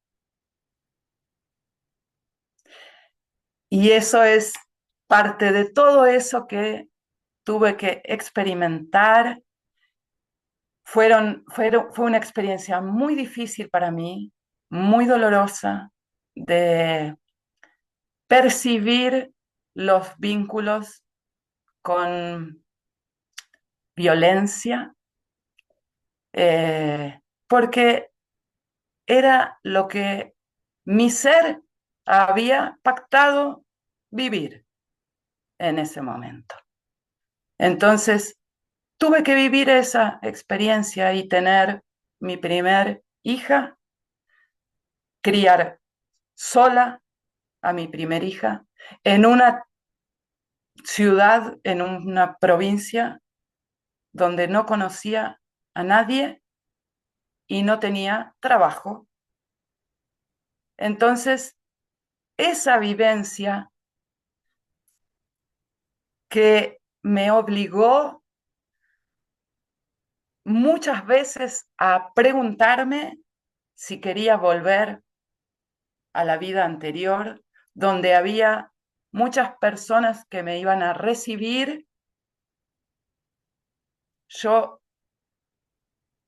Y eso es parte de todo eso que tuve que experimentar fue una experiencia muy difícil para mí, muy dolorosa, de percibir los vínculos con violencia, porque era lo que mi ser había pactado vivir en ese momento. Entonces, tuve que vivir esa experiencia y tener mi primer hija, criar sola a mi primer hija en una ciudad, en una provincia donde no conocía a nadie y no tenía trabajo. Entonces, esa vivencia que me obligó muchas veces a preguntarme si quería volver a la vida anterior, donde había muchas personas que me iban a recibir, yo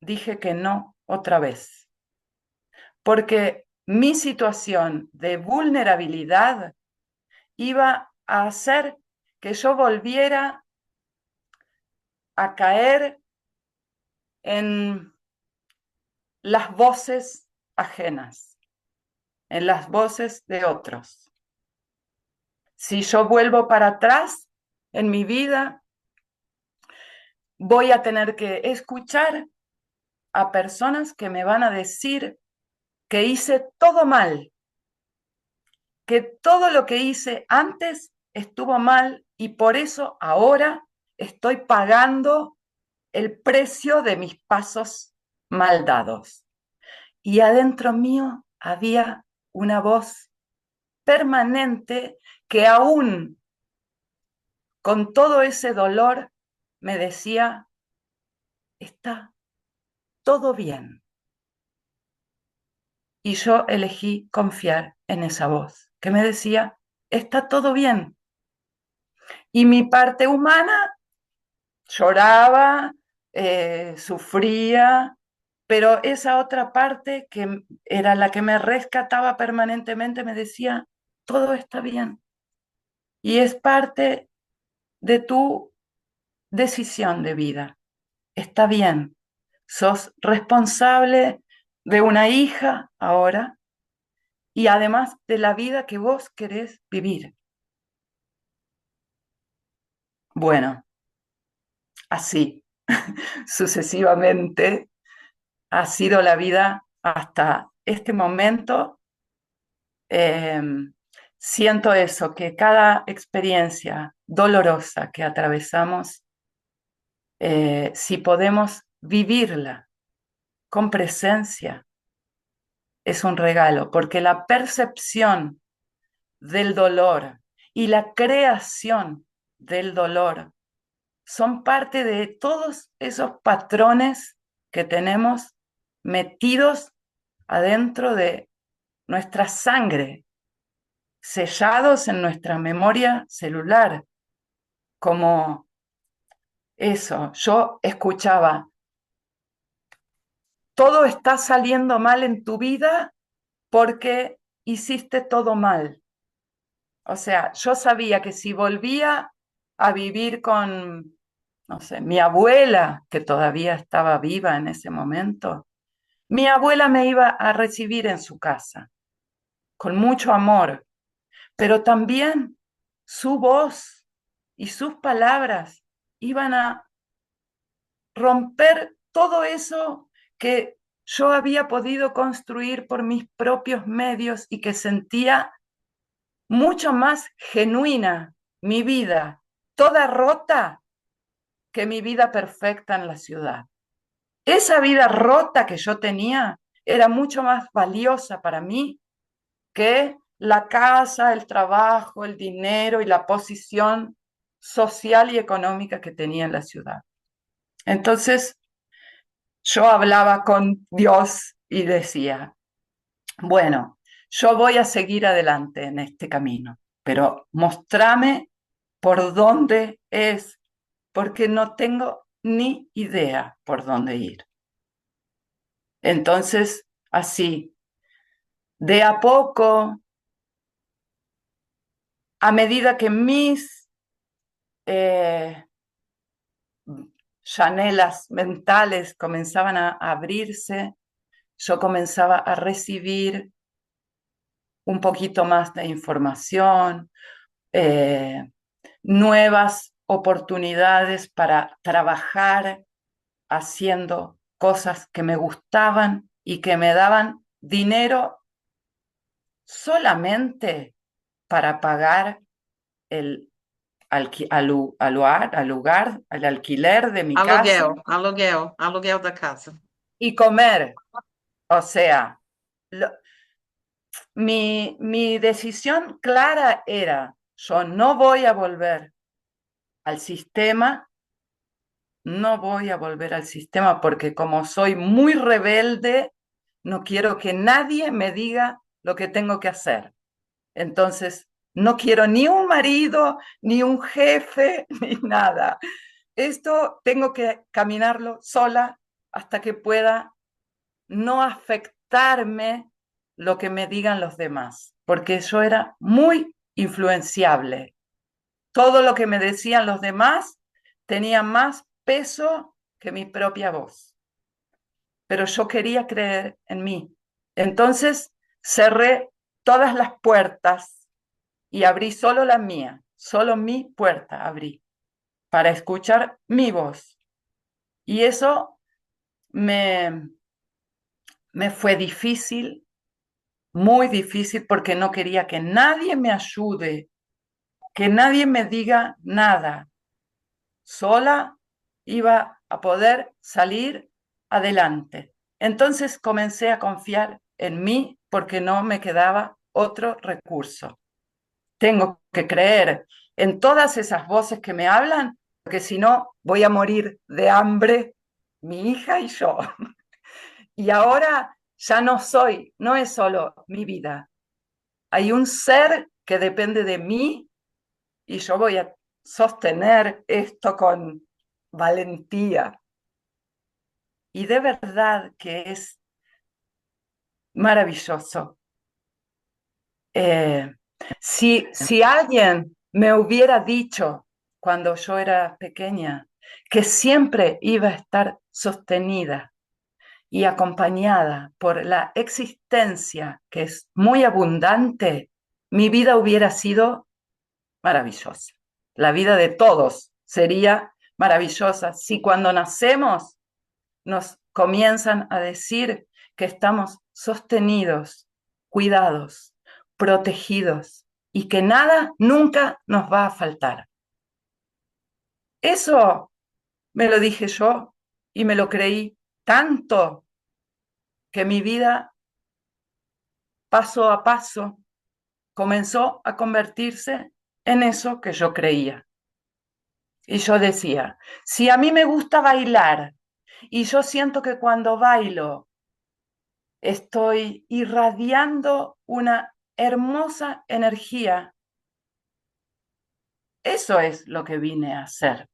dije que no otra vez, porque mi situación de vulnerabilidad iba a hacer que yo volviera a caer en las voces ajenas, en las voces de otros. Si yo vuelvo para atrás en mi vida, voy a tener que escuchar a personas que me van a decir que hice todo mal, que todo lo que hice antes estuvo mal y por eso ahora estoy pagando el precio de mis pasos mal dados. Y adentro mío había una voz permanente que aún con todo ese dolor me decía, está todo bien. Y yo elegí confiar en esa voz que me decía, está todo bien. Y mi parte humana lloraba, sufría, pero esa otra parte que era la que me rescataba permanentemente me decía, todo está bien. Y es parte de tu decisión de vida. Está bien. Sos responsable de una hija ahora y además de la vida que vos querés vivir. Bueno, así sucesivamente ha sido la vida hasta este momento. Siento eso, que cada experiencia dolorosa que atravesamos, si podemos vivirla con presencia, es un regalo, porque la percepción del dolor y la creación del dolor son parte de todos esos patrones que tenemos metidos adentro de nuestra sangre, sellados en nuestra memoria celular, como eso. Yo escuchaba, todo está saliendo mal en tu vida porque hiciste todo mal. O sea, yo sabía que si volvía a vivir con, no sé, mi abuela, que todavía estaba viva en ese momento, mi abuela me iba a recibir en su casa, con mucho amor, pero también su voz y sus palabras iban a romper todo eso que yo había podido construir por mis propios medios y que sentía mucho más genuina mi vida, toda rota, que mi vida perfecta en la ciudad. Esa vida rota que yo tenía era mucho más valiosa para mí que la casa, el trabajo, el dinero y la posición social y económica que tenía en la ciudad. Entonces, yo hablaba con Dios y decía, bueno, yo voy a seguir adelante en este camino, pero mostrame por dónde es, porque no tengo ni idea por dónde ir. Entonces, así, de a poco, a medida que mis llanelas mentales comenzaban a abrirse, yo comenzaba a recibir un poquito más de información, nuevas oportunidades para trabajar haciendo cosas que me gustaban y que me daban dinero solamente para pagar el lugar, el alquiler de mi casa Aluguel da casa. y comer. O sea, mi decisión clara era, yo no voy a volver al sistema, no voy a volver al sistema porque como soy muy rebelde, no quiero que nadie me diga lo que tengo que hacer. Entonces, no quiero ni un marido, ni un jefe, ni nada. Esto tengo que caminarlo sola hasta que pueda no afectarme lo que me digan los demás, porque yo era muy influenciable. Todo lo que me decían los demás tenía más peso que mi propia voz. Pero yo quería creer en mí. Entonces cerré todas las puertas y abrí solo la mía, solo mi puerta abrí para escuchar mi voz. Y eso me fue difícil, muy difícil, porque no quería que nadie me ayude, que nadie me diga nada. Sola iba a poder salir adelante. Entonces comencé a confiar en mí porque no me quedaba otro recurso. Tengo que creer en todas esas voces que me hablan, porque si no voy a morir de hambre, mi hija y yo. Y ahora ya no es solo mi vida. Hay un ser que depende de mí y yo voy a sostener esto con valentía. Y de verdad que es maravilloso. Si alguien me hubiera dicho cuando yo era pequeña que siempre iba a estar sostenida y acompañada por la existencia que es muy abundante, mi vida hubiera sido maravillosa. La vida de todos sería maravillosa si cuando nacemos nos comienzan a decir que estamos sostenidos, cuidados, protegidos y que nada nunca nos va a faltar. Eso me lo dije yo y me lo creí tanto que mi vida, paso a paso, comenzó a convertirse en eso que yo creía. Y yo decía, si a mí me gusta bailar y yo siento que cuando bailo estoy irradiando una hermosa energía, eso es lo que vine a hacer.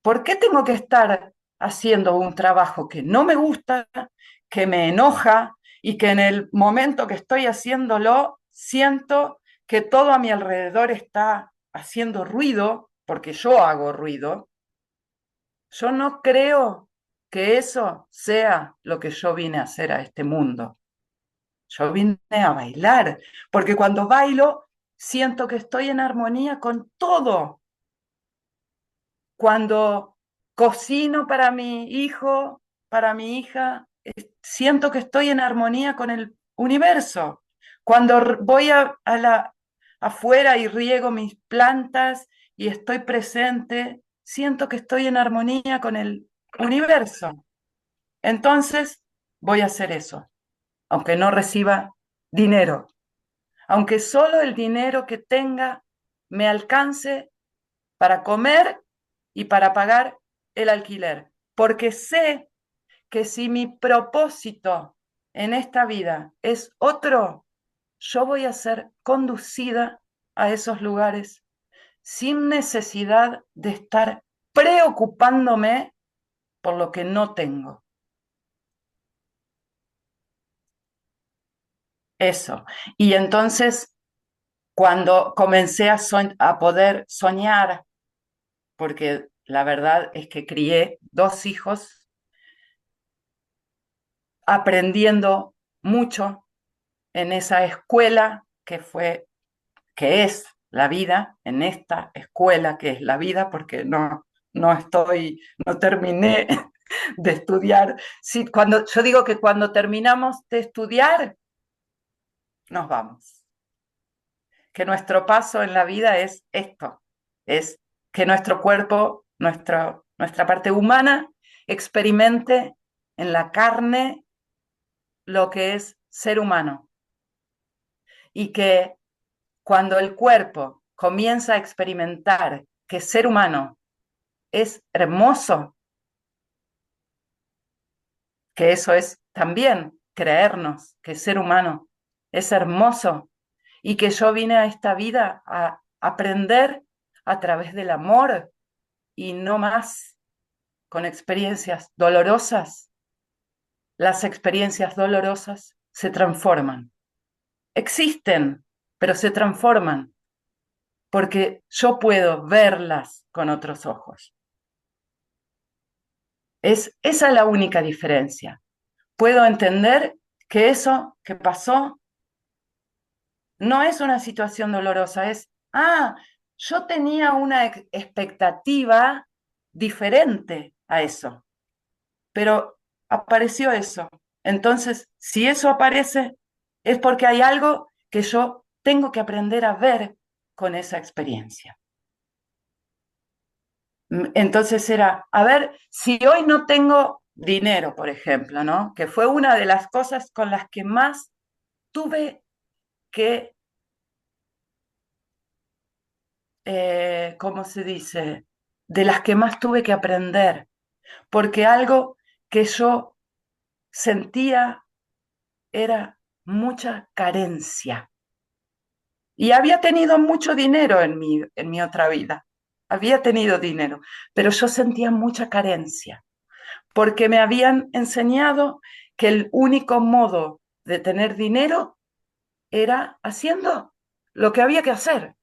¿Por qué tengo que estar haciendo un trabajo que no me gusta, que me enoja y que en el momento que estoy haciéndolo siento que todo a mi alrededor está haciendo ruido, porque yo hago ruido? Yo no creo que eso sea lo que yo vine a hacer a este mundo. Yo vine a bailar, porque cuando bailo siento que estoy en armonía con todo. Cuando cocino para mi hijo, para mi hija, siento que estoy en armonía con el universo. Cuando voy afuera y riego mis plantas y estoy presente, siento que estoy en armonía con el universo. Entonces, voy a hacer eso, aunque no reciba dinero, aunque solo el dinero que tenga me alcance para comer y para pagar el alquiler, porque sé que si mi propósito en esta vida es otro, yo voy a ser conducida a esos lugares sin necesidad de estar preocupándome por lo que no tengo. eso. Y entonces, cuando comencé a poder soñar, porque la verdad es que crié 2 hijos aprendiendo mucho en esa escuela que es la vida, en esta escuela que es la vida, porque no terminé de estudiar. Sí, yo digo que cuando terminamos de estudiar, nos vamos. Que nuestro paso en la vida es esto, es que nuestro cuerpo, nuestra parte humana, experimente en la carne lo que es ser humano. Y que cuando el cuerpo comienza a experimentar que ser humano es hermoso, que eso es también creernos que ser humano es hermoso y que yo vine a esta vida a aprender a través del amor y no más con experiencias dolorosas. Las experiencias dolorosas se transforman. Existen, pero se transforman porque yo puedo verlas con otros ojos. Esa es la única diferencia. Puedo entender que eso que pasó no es una situación dolorosa, yo tenía una expectativa diferente a eso, pero apareció eso. Entonces, si eso aparece, es porque hay algo que yo tengo que aprender a ver con esa experiencia. Entonces era, a ver, si hoy no tengo dinero, por ejemplo, ¿no? Que fue una de las cosas con las que más tuve que, ¿cómo se dice? De las que más tuve que aprender, porque algo que yo sentía era mucha carencia. Y había tenido mucho dinero en mi otra vida, había tenido dinero, pero yo sentía mucha carencia, porque me habían enseñado que el único modo de tener dinero era haciendo lo que había que hacer.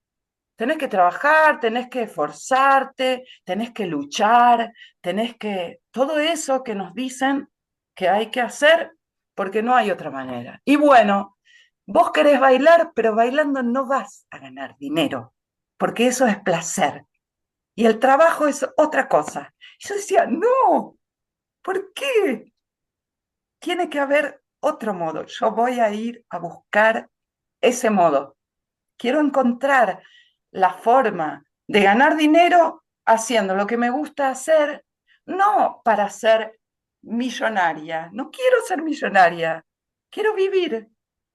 Tenés que trabajar, tenés que esforzarte, tenés que luchar, todo eso que nos dicen que hay que hacer porque no hay otra manera. Y bueno, vos querés bailar, pero bailando no vas a ganar dinero, porque eso es placer. Y el trabajo es otra cosa. Y yo decía, no, ¿por qué? Tiene que haber otro modo. Yo voy a ir a buscar ese modo. Quiero encontrar la forma de ganar dinero haciendo lo que me gusta hacer, no para ser millonaria. No quiero ser millonaria. Quiero vivir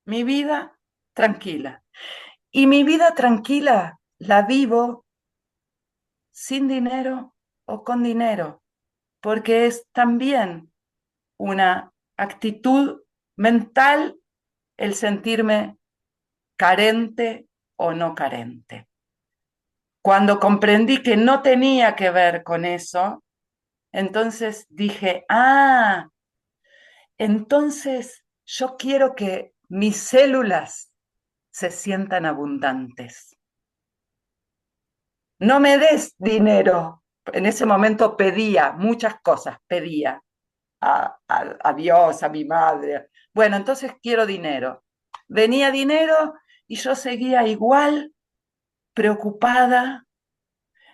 mi vida tranquila. Y mi vida tranquila la vivo sin dinero o con dinero, porque es también una actitud mental el sentirme carente o no carente. Cuando comprendí que no tenía que ver con eso, entonces dije, entonces yo quiero que mis células se sientan abundantes. No me des dinero. En ese momento pedía muchas cosas, pedía a Dios, a mi madre. Bueno, entonces quiero dinero. Venía dinero y yo seguía igual, preocupada.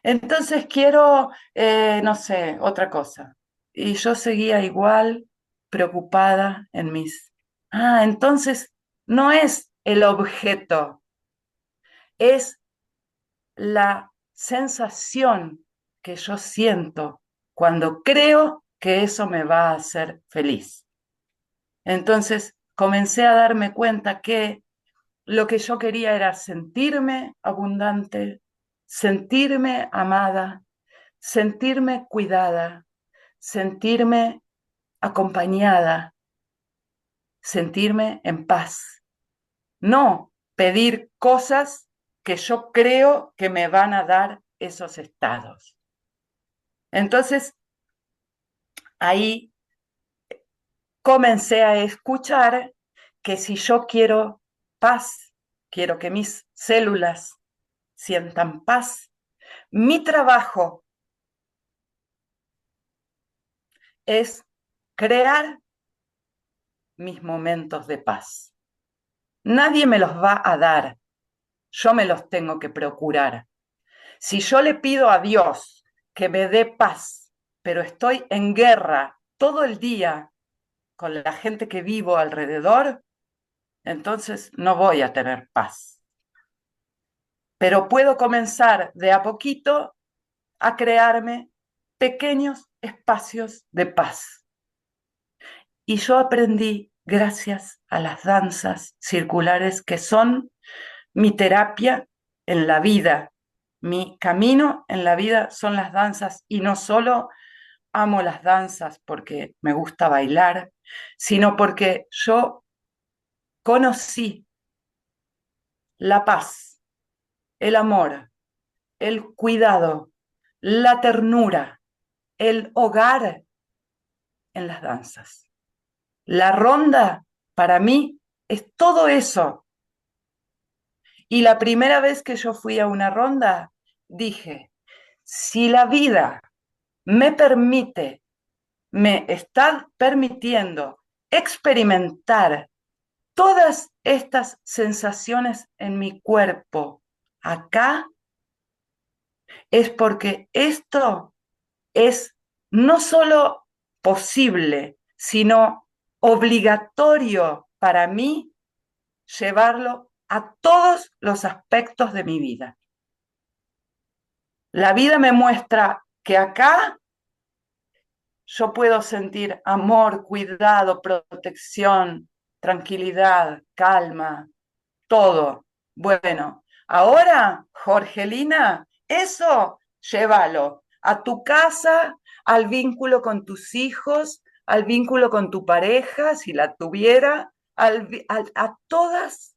Entonces quiero, no sé, otra cosa. Y yo seguía igual, preocupada en mis... entonces no es el objeto, es la sensación que yo siento cuando creo que eso me va a hacer feliz. Entonces comencé a darme cuenta que lo que yo quería era sentirme abundante, sentirme amada, sentirme cuidada, sentirme acompañada, sentirme en paz. No pedir cosas que yo creo que me van a dar esos estados. Entonces, ahí comencé a escuchar que si yo quiero paz, quiero que mis células sientan paz. Mi trabajo es crear mis momentos de paz. Nadie me los va a dar, yo me los tengo que procurar. Si yo le pido a Dios que me dé paz, pero estoy en guerra todo el día con la gente que vivo alrededor, entonces no voy a tener paz. Pero puedo comenzar de a poquito a crearme pequeños espacios de paz. Y yo aprendí, gracias a las danzas circulares, que son mi terapia en la vida. Mi camino en la vida son las danzas, y no solo amo las danzas porque me gusta bailar, sino porque yo conocí la paz, el amor, el cuidado, la ternura, el hogar en las danzas. La ronda, para mí, es todo eso. Y la primera vez que yo fui a una ronda, dije, si la vida me permite, me está permitiendo experimentar todas estas sensaciones en mi cuerpo acá, es porque esto es no solo posible, sino obligatorio para mí llevarlo a todos los aspectos de mi vida. La vida me muestra que acá yo puedo sentir amor, cuidado, protección, tranquilidad, calma, todo. Bueno, ahora, Jorgelina, eso llévalo a tu casa, al vínculo con tus hijos, al vínculo con tu pareja, si la tuviera, a todas,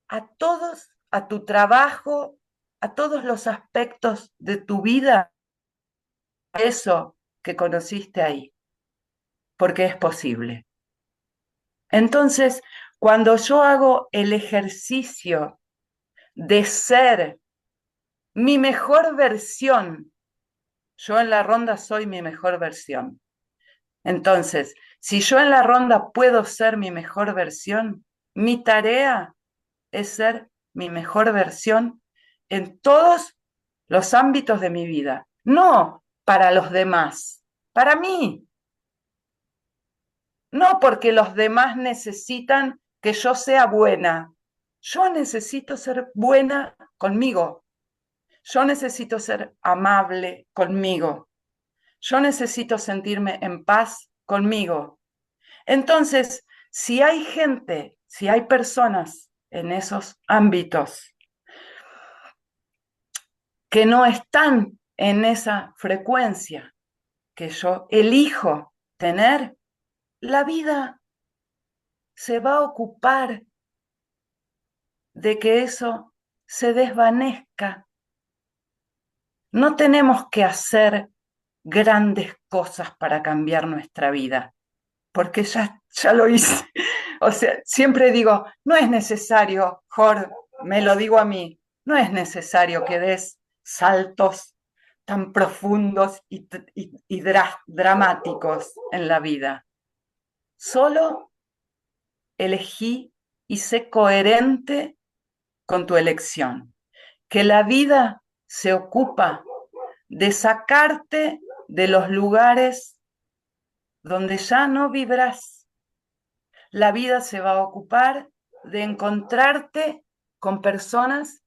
a todos, a tu trabajo, a todos los aspectos de tu vida, eso que conociste ahí, porque es posible. Entonces, cuando yo hago el ejercicio de ser mi mejor versión, yo en la ronda soy mi mejor versión. Entonces, si yo en la ronda puedo ser mi mejor versión, mi tarea es ser mi mejor versión en todos los ámbitos de mi vida, no para los demás, para mí. No porque los demás necesitan que yo sea buena, yo necesito ser buena conmigo, yo necesito ser amable conmigo, yo necesito sentirme en paz conmigo. Entonces, si hay gente, si hay personas en esos ámbitos que no están en esa frecuencia que yo elijo tener, la vida se va a ocupar de que eso se desvanezca. No tenemos que hacer grandes cosas para cambiar nuestra vida, porque ya lo hice. O sea, siempre digo, no es necesario, Jorge, me lo digo a mí, no es necesario que des saltos tan profundos y dramáticos en la vida. Solo elegí y sé coherente con tu elección, que la vida se ocupa de sacarte de los lugares donde ya no vibrás. La vida se va a ocupar de encontrarte con personas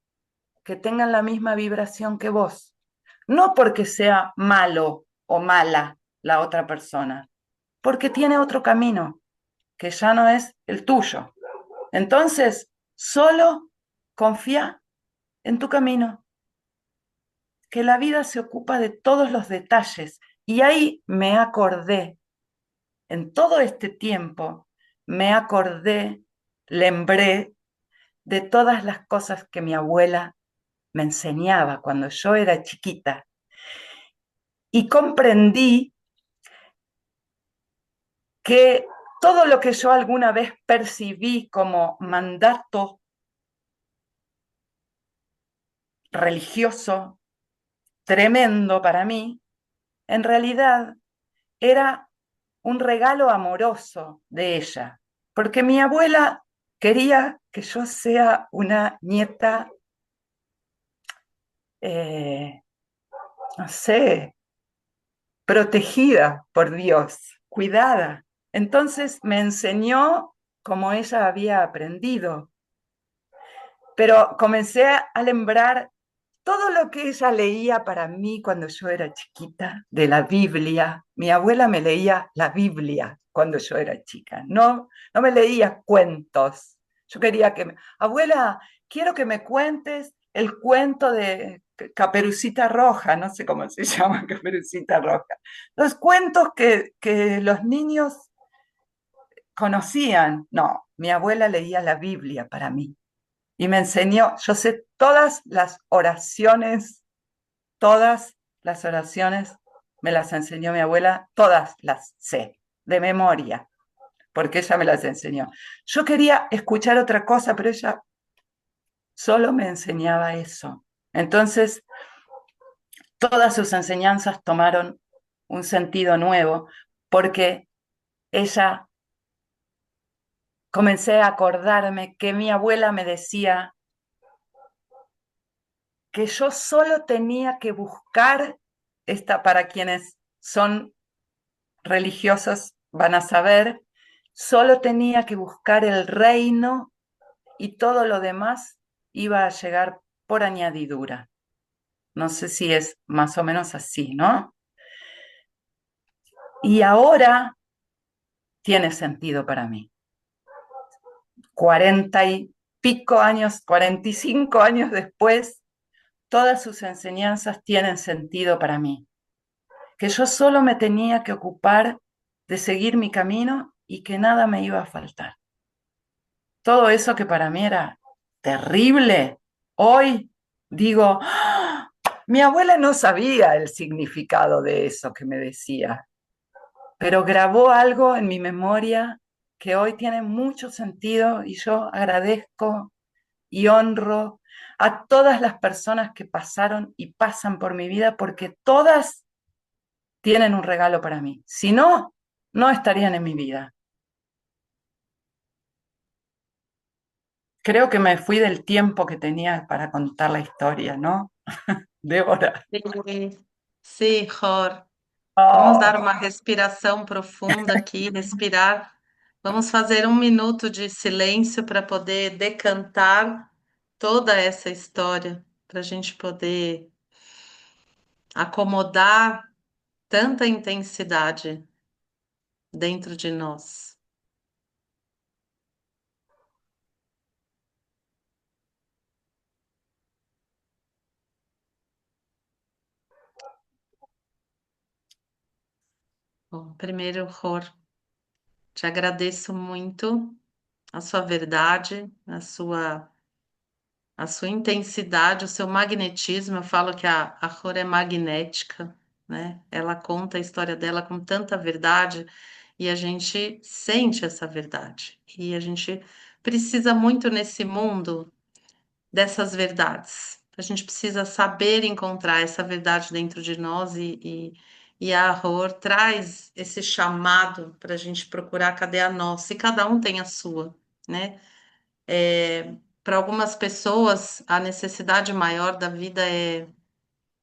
que tengan la misma vibración que vos. No porque sea malo o mala la otra persona, porque tiene otro camino que ya no es el tuyo. Entonces, solo confía en tu camino, que la vida se ocupa de todos los detalles. Y ahí me acordé, en todo este tiempo, me acordé, lembré de todas las cosas que mi abuela me enseñaba cuando yo era chiquita. Y comprendí que todo lo que yo alguna vez percibí como mandato religioso tremendo para mí, en realidad era un regalo amoroso de ella, porque mi abuela quería que yo sea una nieta, eh, no sé, protegida por Dios, cuidada. Entonces me enseñó como ella había aprendido, pero comencé a lembrar todo lo que ella leía para mí cuando yo era chiquita, de la Biblia. Mi abuela me leía la Biblia cuando yo era chica, no me leía cuentos. Yo quería abuela, quiero que me cuentes el cuento de Caperucita Roja, no sé cómo se llama Caperucita Roja. Los cuentos que los niños conocían. No, mi abuela leía la Biblia para mí y me enseñó, yo sé todas las oraciones me las enseñó mi abuela, todas las sé, de memoria, porque ella me las enseñó. Yo quería escuchar otra cosa, pero ella solo me enseñaba eso. Entonces, todas sus enseñanzas tomaron un sentido nuevo, porque ella, comencé a acordarme que mi abuela me decía que yo solo tenía que buscar, para quienes son religiosos van a saber, solo tenía que buscar el reino y todo lo demás iba a llegar por añadidura. No sé si es más o menos así, ¿no? Y ahora tiene sentido para mí. 40 y pico años, 45 años después, todas sus enseñanzas tienen sentido para mí. Que yo solo me tenía que ocupar de seguir mi camino y que nada me iba a faltar. Todo eso que para mí era terrible, hoy digo, ¡ah! Mi abuela no sabía el significado de eso que me decía, pero grabó algo en mi memoria que hoy tiene mucho sentido y yo agradezco y honro a todas las personas que pasaron y pasan por mi vida porque todas tienen un regalo para mí. Si no, no estarían en mi vida. Creo que me fui del tiempo que tenía para contar la historia, ¿no? Débora. Sí, sim, Ror. Vamos dar Oh, uma respiração profunda aqui, respirar. Vamos fazer 1 minuto de silêncio para poder decantar toda essa história, para a gente poder acomodar tanta intensidade dentro de nós. Bom, primeiro, Ror, te agradeço muito a sua verdade, a sua intensidade, o seu magnetismo. Eu falo que a Ror é magnética, né? Ela conta a história dela com tanta verdade e a gente sente essa verdade. E a gente precisa muito nesse mundo dessas verdades. A gente precisa saber encontrar essa verdade dentro de nós e a Ror traz esse chamado para a gente procurar cadê a nossa, e cada um tem a sua, né? Para algumas pessoas, a necessidade maior da vida é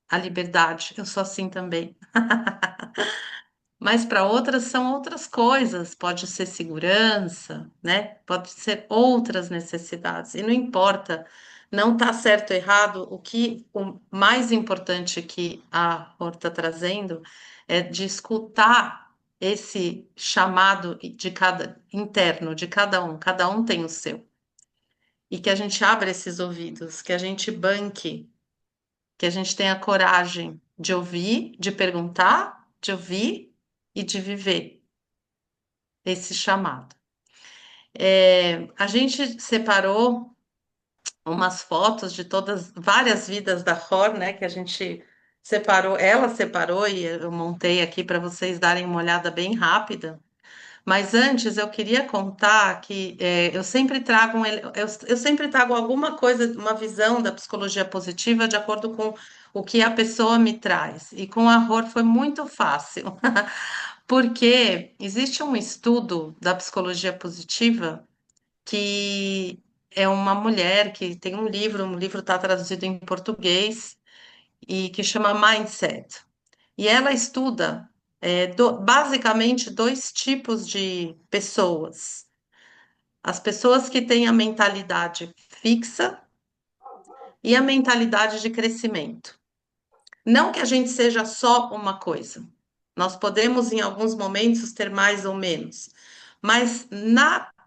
a liberdade. Eu sou assim também. Mas para outras são outras coisas. Pode ser segurança, né? Pode ser outras necessidades. E não importa, não está certo ou errado. O mais importante que a Ror está trazendo é de escutar esse chamado de cada interno de cada um tem o seu. E que a gente abra esses ouvidos, que a gente banque, que a gente tenha coragem de ouvir, de perguntar, de ouvir e de viver esse chamado. A gente separou umas fotos de todas, várias vidas da Ror, né? Que a gente separou, ela separou e eu montei aqui para vocês darem uma olhada bem rápida. Mas antes eu queria contar que eu sempre trago eu sempre trago alguma coisa, uma visão da psicologia positiva de acordo com o que a pessoa me traz. E com a Ror foi muito fácil, porque existe um estudo da psicologia positiva que é uma mulher que tem um livro está traduzido em português e que chama Mindset. E ela estuda basicamente dois tipos de pessoas. As pessoas que têm a mentalidade fixa e a mentalidade de crescimento. Não que a gente seja só uma coisa. Nós podemos, em alguns momentos, ter mais ou menos. Mas,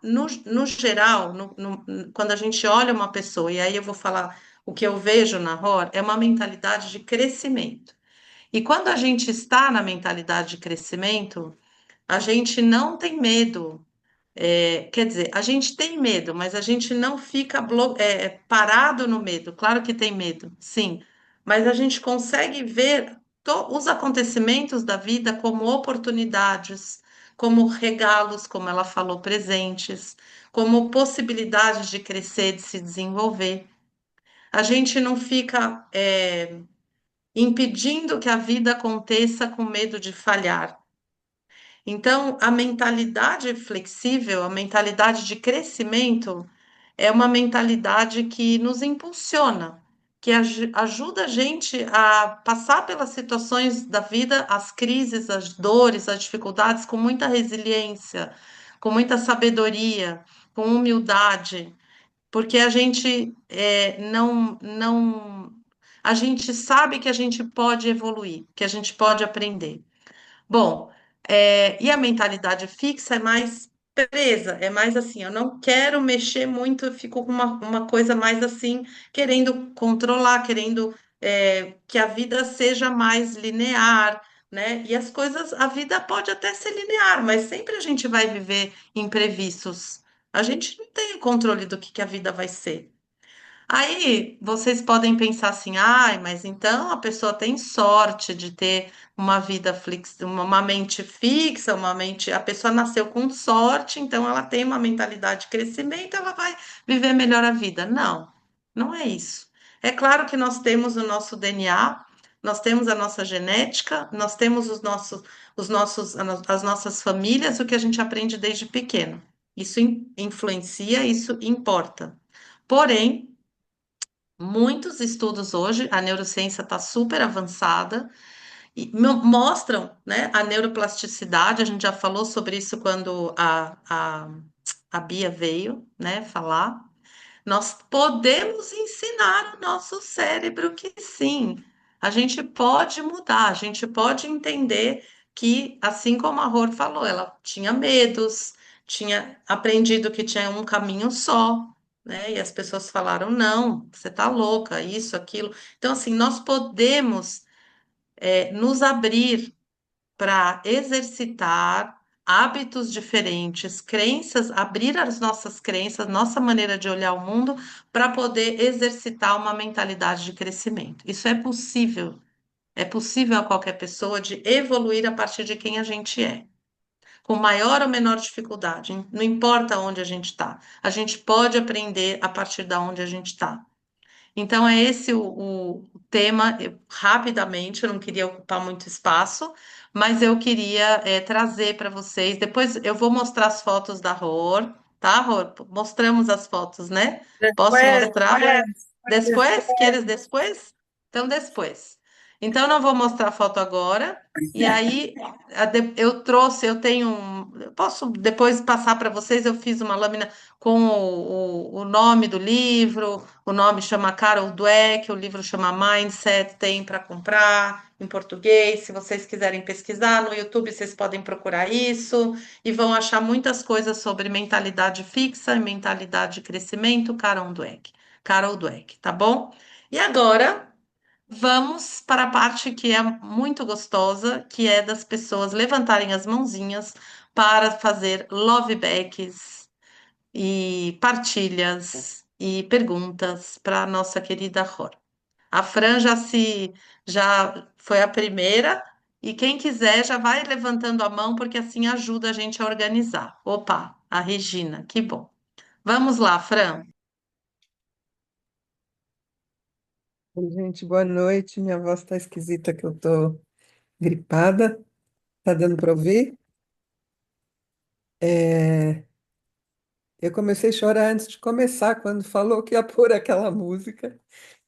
no geral, quando a gente olha uma pessoa, e aí eu vou falar o que eu vejo na ROR, é uma mentalidade de crescimento. E quando a gente está na mentalidade de crescimento, a gente não tem medo. Quer dizer, a gente tem medo, mas a gente não fica parado no medo. Claro que tem medo, sim, mas a gente consegue ver os acontecimentos da vida como oportunidades, como regalos, como ela falou, presentes, como possibilidades de crescer, de se desenvolver. A gente não fica impedindo que a vida aconteça com medo de falhar. Então, a mentalidade flexível, a mentalidade de crescimento, é uma mentalidade que nos impulsiona, que ajuda a gente a passar pelas situações da vida, as crises, as dores, as dificuldades, com muita resiliência, com muita sabedoria, com humildade, porque a gente a gente sabe que a gente pode evoluir, que a gente pode aprender. Bom, e a mentalidade fixa é mais presa, é mais assim, eu não quero mexer muito, eu fico com uma coisa mais assim, querendo controlar, querendo que a vida seja mais linear, né? E as coisas, a vida pode até ser linear, mas sempre a gente vai viver imprevistos. A gente não tem o controle do que a vida vai ser. Aí vocês podem pensar assim, ai, mas então a pessoa tem sorte de ter uma vida fixa, uma mente fixa, a pessoa nasceu com sorte, então ela tem uma mentalidade de crescimento, ela vai viver melhor a vida. Não, não é isso. É claro que nós temos o nosso DNA, nós temos a nossa genética, nós temos as nossas famílias, o que a gente aprende desde pequeno. Isso influencia, isso importa. Porém, muitos estudos hoje, a neurociência está super avançada e mostram, né, a neuroplasticidade. A gente já falou sobre isso quando a Bia veio, né, falar. Nós podemos ensinar o nosso cérebro que sim, a gente pode mudar, a gente pode entender que, assim como a Ror falou, ela tinha medos, tinha aprendido que tinha um caminho só, né? E as pessoas falaram: não, você tá louca, isso, aquilo. Então, assim, nós podemos nos abrir para exercitar hábitos diferentes, crenças, abrir as nossas crenças, nossa maneira de olhar o mundo, para poder exercitar uma mentalidade de crescimento. Isso é possível a qualquer pessoa de evoluir a partir de quem a gente é. Com maior ou menor dificuldade, não importa onde a gente está, a gente pode aprender a partir da onde a gente está. Então, é esse o tema, rapidamente, eu não queria ocupar muito espaço, mas eu queria trazer para vocês. Depois eu vou mostrar as fotos da Ror, tá, Ror? Mostramos as fotos, né? Posso Después, mostrar? Depois? después. Queres depois? Então, depois. Então, eu não vou mostrar a foto agora. E aí, eu tenho eu posso depois passar para vocês, eu fiz uma lâmina com o nome do livro, o nome chama Carol Dweck, o livro chama Mindset, tem para comprar em português. Se vocês quiserem pesquisar no YouTube, vocês podem procurar isso e vão achar muitas coisas sobre mentalidade fixa e mentalidade de crescimento, Carol Dweck. Carol Dweck, tá bom? E agora vamos para a parte que é muito gostosa, que é das pessoas levantarem as mãozinhas para fazer love backs e partilhas e perguntas para a nossa querida Ror. A Fran já foi a primeira E quem quiser já vai levantando a mão, porque assim ajuda a gente a organizar. Opa, a Regina, que bom. Vamos lá, Fran. Oi, gente, boa noite. Minha voz tá esquisita que eu tô gripada. Tá dando para ouvir? É, eu comecei a chorar antes de começar, quando falou que ia pôr aquela música.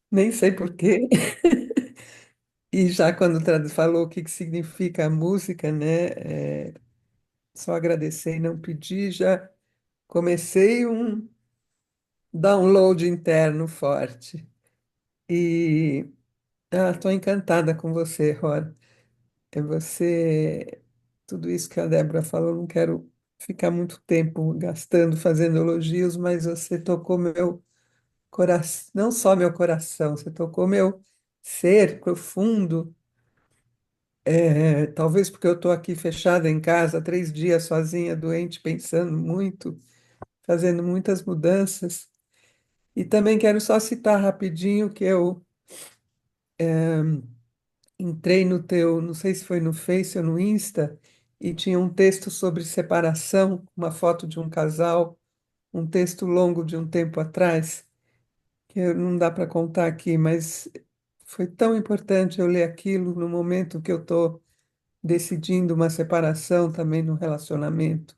Nem sei por quê. E já quando falou o que que significa a música, né? Só agradecer e não pedir, já comecei um download interno forte. E estou encantada com você, Rod. É você, tudo isso que a Débora falou, não quero ficar muito tempo gastando fazendo elogios, mas você tocou meu coração, não só meu coração, você tocou meu ser profundo. Talvez porque eu estou aqui fechada em casa, 3 dias sozinha, doente, pensando muito, fazendo muitas mudanças. E também quero só citar rapidinho que eu entrei no teu, não sei se foi no Face ou no Insta, e tinha um texto sobre separação, uma foto de um casal, um texto longo de um tempo atrás, não dá para contar aqui, mas foi tão importante eu ler aquilo no momento que eu estou decidindo uma separação também no relacionamento.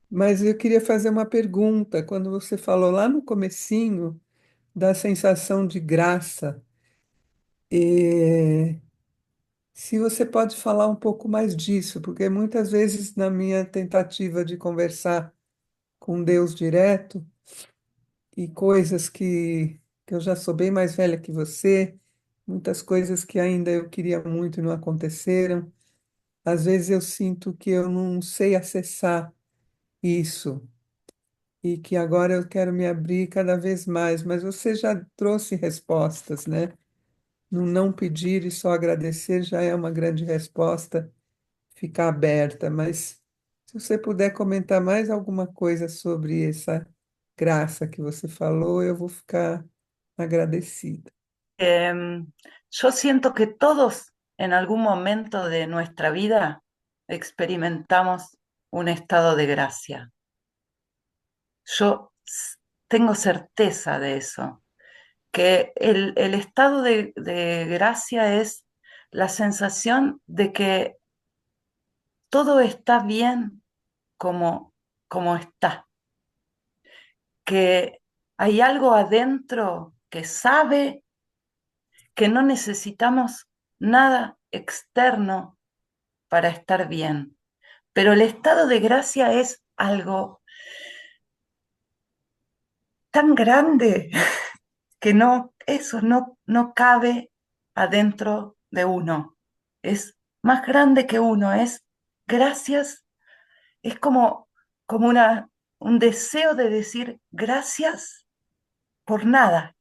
Mas eu queria fazer uma pergunta, quando você falou lá no comecinho da sensação de graça, eh, se você pode falar um pouco mais disso, porque muitas vezes na minha tentativa de conversar com Deus direto e coisas que eu já sou bem mais velha que você, muitas coisas que ainda eu queria muito e não aconteceram, às vezes eu sinto que eu não sei acessar isso e que agora eu quero me abrir cada vez mais, mas você já trouxe respostas, né? No não pedir e só agradecer já é uma grande resposta ficar aberta, mas se você puder comentar mais alguma coisa sobre essa graça que você falou, eu vou ficar agradecida. Yo siento que todos en algún momento de nuestra vida experimentamos un estado de gracia. Yo tengo certeza de eso, que el estado de gracia es la sensación de que todo está bien como está, que hay algo adentro que sabe que no necesitamos nada externo para estar bien. Pero el estado de gracia es algo tan grande que eso no cabe adentro de uno. Es más grande que uno, es gracias, es como un deseo de decir gracias por nada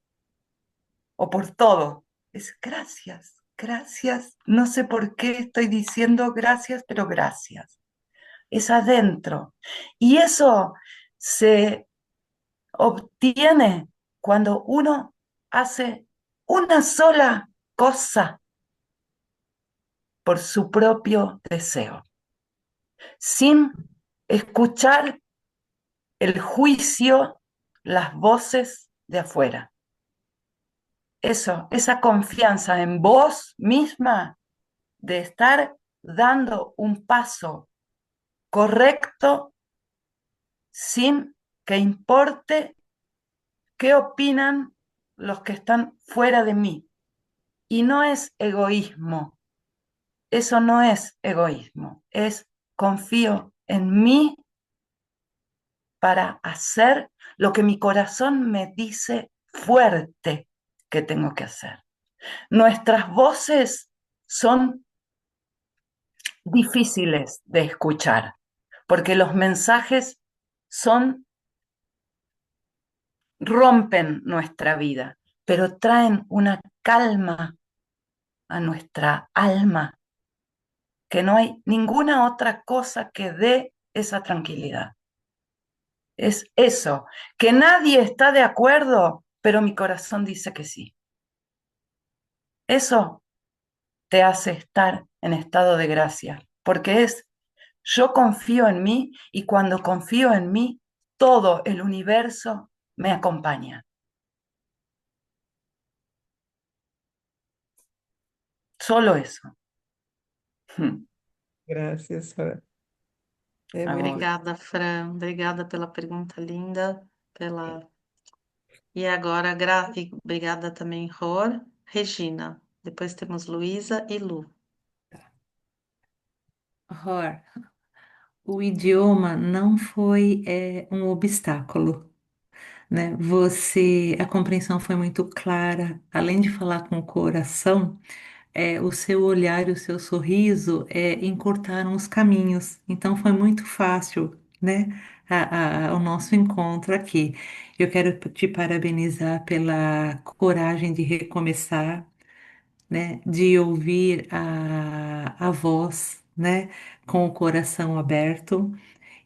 o por todo. Es gracias, gracias. No sé por qué estoy diciendo gracias, pero gracias. Es adentro. Y eso se obtiene cuando uno hace una sola cosa por su propio deseo, sin escuchar el juicio, las voces de afuera. Eso, esa confianza en vos misma de estar dando un paso correcto sin que importe qué opinan los que están fuera de mí. Y no es egoísmo, eso no es egoísmo, es confío en mí para hacer lo que mi corazón me dice fuerte que tengo que hacer. Nuestras voces son difíciles de escuchar, porque los mensajes rompen nuestra vida, pero traen una calma a nuestra alma, que no hay ninguna otra cosa que dé esa tranquilidad. Es eso, que nadie está de acuerdo, pero mi corazón dice que sí. Eso te hace estar en estado de gracia, porque es, yo confío en mí y cuando confío en mí, todo el universo me acompaña. Solo eso. Graças, Fran. É A muito. vos. Obrigada, Fran. Obrigada pela pergunta linda, pela... E agora, obrigada também, Ror. Regina. Depois temos Luísa e Lu. Ror, o idioma não foi um obstáculo, né? A compreensão foi muito clara. Além de falar com o coração, o seu olhar e o seu sorriso encurtaram os caminhos. Então foi muito fácil, né? O nosso encontro aqui. Eu quero te parabenizar pela coragem de recomeçar, né, de ouvir a voz, né, com o coração aberto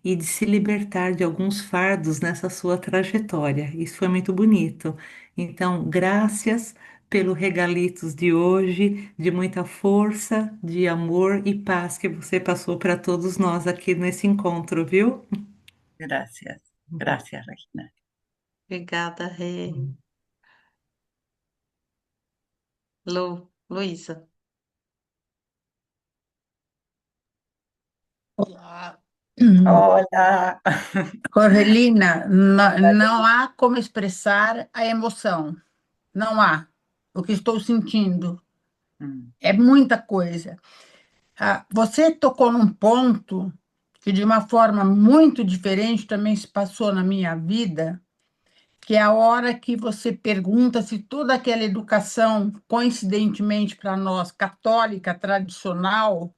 e de se libertar de alguns fardos nessa sua trajetória. Isso foi muito bonito. Então, graças pelo regalitos de hoje, de muita força, de amor e paz que você passou para todos nós aqui nesse encontro, viu? Gracias, gracias, Regina. Obrigada, Rê. Luísa. Olá. Hola. Corvelina, não há como expressar a emoção. Não há. O que estou sentindo. Mm. É muita coisa. Você tocou num ponto que, de uma forma muito diferente, também se passou na minha vida, que é a hora que você pergunta se toda aquela educação, coincidentemente para nós, católica, tradicional,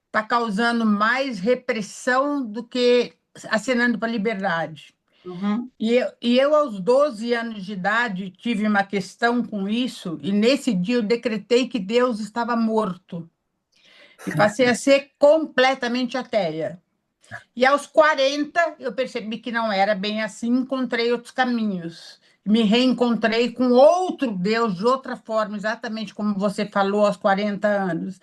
está causando mais repressão do que acenando para a liberdade. Ujú. E eu, aos 12 anos de idade, tive uma questão com isso, e nesse dia eu decretei que Deus estava morto, e passei a ser completamente ateia. E aos 40, eu percebi que não era bem assim, encontrei outros caminhos. Me reencontrei com outro Deus, de outra forma, exatamente como você falou aos 40 anos.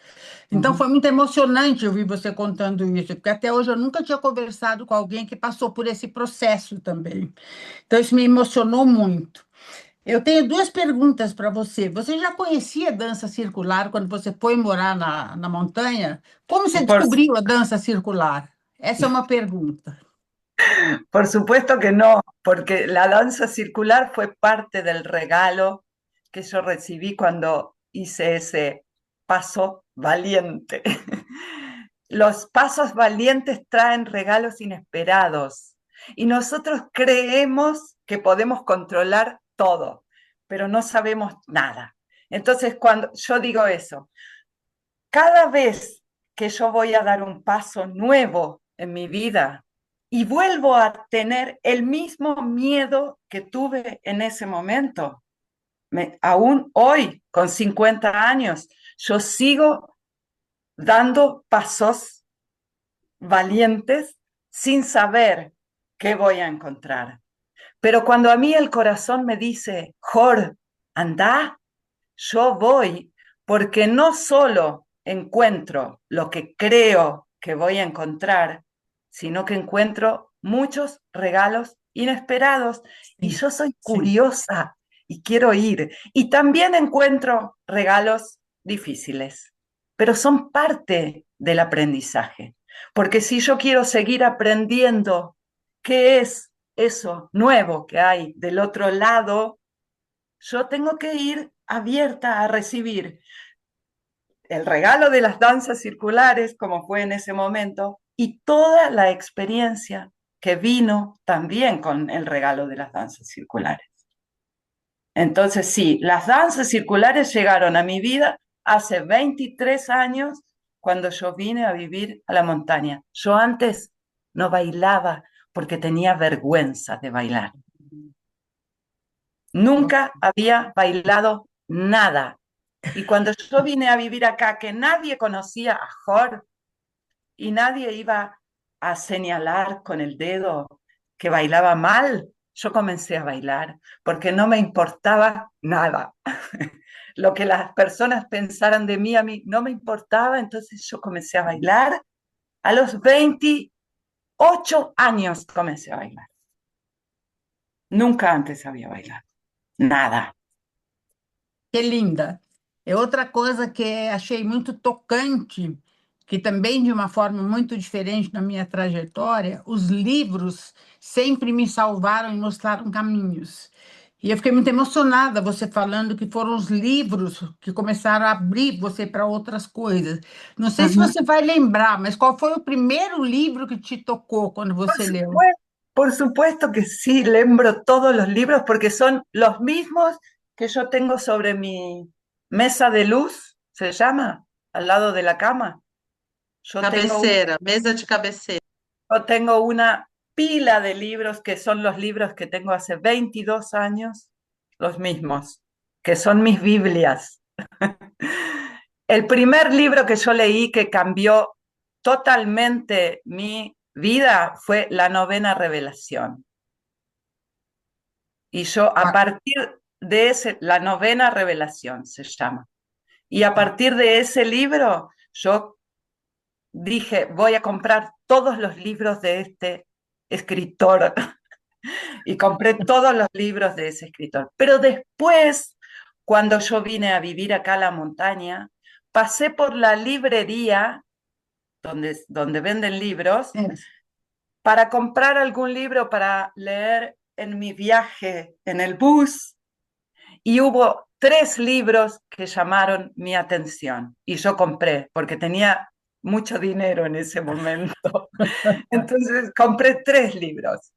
Então, Ujú. foi muito emocionante ouvir você contando isso, porque até hoje eu nunca tinha conversado com alguém que passou por esse processo também. Então, isso me emocionou muito. Eu tenho duas perguntas para você. Você já conhecia dança circular quando você foi morar na montanha? Como você Por, descobriu a dança circular? Essa é uma pergunta. por supuesto que no, porque la danza circular fue parte del regalo que yo recibí cuando hice ese paso valiente. Los pasos valientes traen regalos inesperados y nosotros creemos que podemos controlar todo, pero no sabemos nada. Entonces, cuando yo digo eso, cada vez que yo voy a dar un paso nuevo en mi vida y vuelvo a tener el mismo miedo que tuve en ese momento, aún hoy, con 50 años, yo sigo dando pasos valientes sin saber qué voy a encontrar. Pero cuando a mí el corazón me dice, Jor, anda, yo voy, porque no solo encuentro lo que creo que voy a encontrar, sino que encuentro muchos regalos inesperados y yo soy curiosa y quiero ir. Y también encuentro regalos difíciles, pero son parte del aprendizaje. Porque si yo quiero seguir aprendiendo qué es eso nuevo que hay del otro lado, yo tengo que ir abierta a recibir el regalo de las danzas circulares, como fue en ese momento, y toda la experiencia que vino también con el regalo de las danzas circulares. Entonces, sí, las danzas circulares llegaron a mi vida hace 23 años cuando yo vine a vivir a la montaña. Yo antes no bailaba porque tenía vergüenza de bailar. Nunca había bailado nada. Y cuando yo vine a vivir acá, que nadie conocía a Jor y nadie iba a señalar con el dedo que bailaba mal, yo comencé a bailar porque no me importaba nada. lo que las personas pensaran de mí, a mí no me importaba, entonces yo comencé a bailar. A los 28 años comencé a bailar. Nunca antes había bailado, nada. Que linda. É outra coisa que achei muito tocante, que também de uma forma muito diferente na minha trajetória, os livros sempre me salvaram e mostraram caminhos. E eu fiquei muito emocionada você falando que foram os livros que começaram a abrir você para outras coisas. Não sei se Ujú. você vai lembrar, mas qual foi o primeiro livro que te tocou quando Por você leu? supuesto, por supuesto que sí, lembro todos los libros porque son los mismos que yo tengo sobre mi mesa de luz, se llama, al lado de la cama. Yo tengo, Cabeceira, mesa de cabeceira. yo tengo una pila de libros que son los libros que tengo hace 22 años, los mismos, que son mis Biblias. El primer libro que yo leí que cambió totalmente mi vida fue La Novena Revelación. Y yo a partir de ese, La Novena Revelación se llama. Y a partir de ese libro, yo dije, voy a comprar todos los libros de este escritor. Y compré todos los libros de ese escritor. Pero después, cuando yo vine a vivir acá a la montaña, pasé por la librería donde venden libros para comprar algún libro para leer en mi viaje en el bus. Y hubo 3 libros que llamaron mi atención y yo compré porque tenía mucho dinero en ese momento. Entonces compré 3 libros.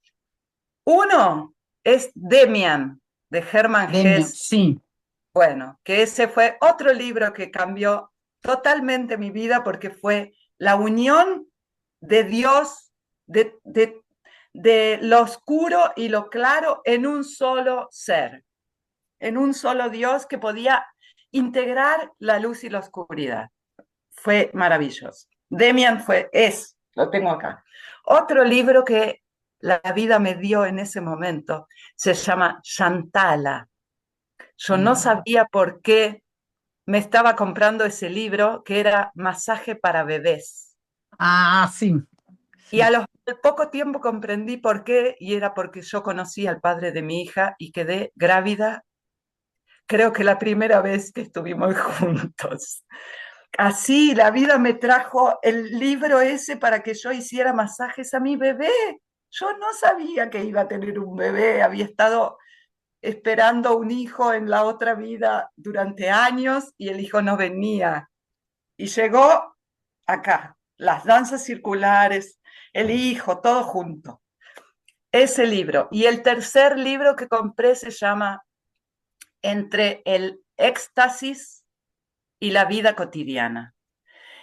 Uno es Demian, de Hermann Demian, Hesse. sim. Bueno, que ese fue otro libro que cambió totalmente mi vida porque fue la unión de Dios, de lo oscuro y lo claro en un solo ser, en un solo Dios que podía integrar la luz y la oscuridad. Fue maravilloso. Demian lo tengo acá. Otro libro que la vida me dio en ese momento se llama Shantala. Yo no sabía por qué me estaba comprando ese libro, que era Masaje para bebés. Ah, sim. Y al poco tiempo comprendí por qué, y era porque yo conocí al padre de mi hija y quedé grávida, creo que la primera vez que estuvimos juntos. Así la vida me trajo el libro ese para que yo hiciera masajes a mi bebé. Yo no sabía que iba a tener un bebé, había estado esperando un hijo en la otra vida durante años y el hijo no venía. Y llegó acá, las danzas circulares, el hijo, todo junto. Ese libro. Y el tercer libro que compré se llama Entre el éxtasis y la vida cotidiana.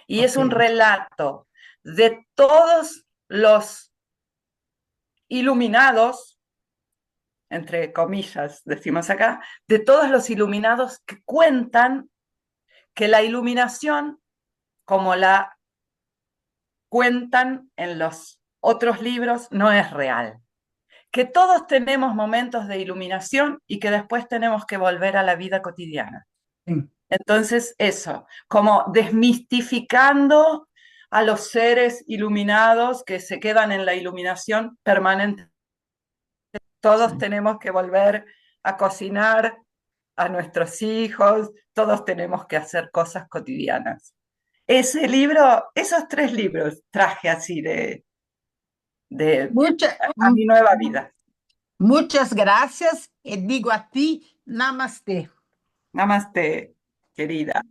Y es un relato de todos los iluminados, entre comillas decimos acá, de todos los iluminados que cuentan que la iluminación, como la cuentan en los otros libros, no es real. Que todos tenemos momentos de iluminación y que después tenemos que volver a la vida cotidiana. Sim. Entonces, eso, como desmistificando a los seres iluminados que se quedan en la iluminación permanente. Todos tenemos que volver a cocinar a nuestros hijos, todos tenemos que hacer cosas cotidianas. Ese libro, esos 3 libros traje así de a mi nueva vida. Muitas graças e digo a ti, namastê. Namaste, querida.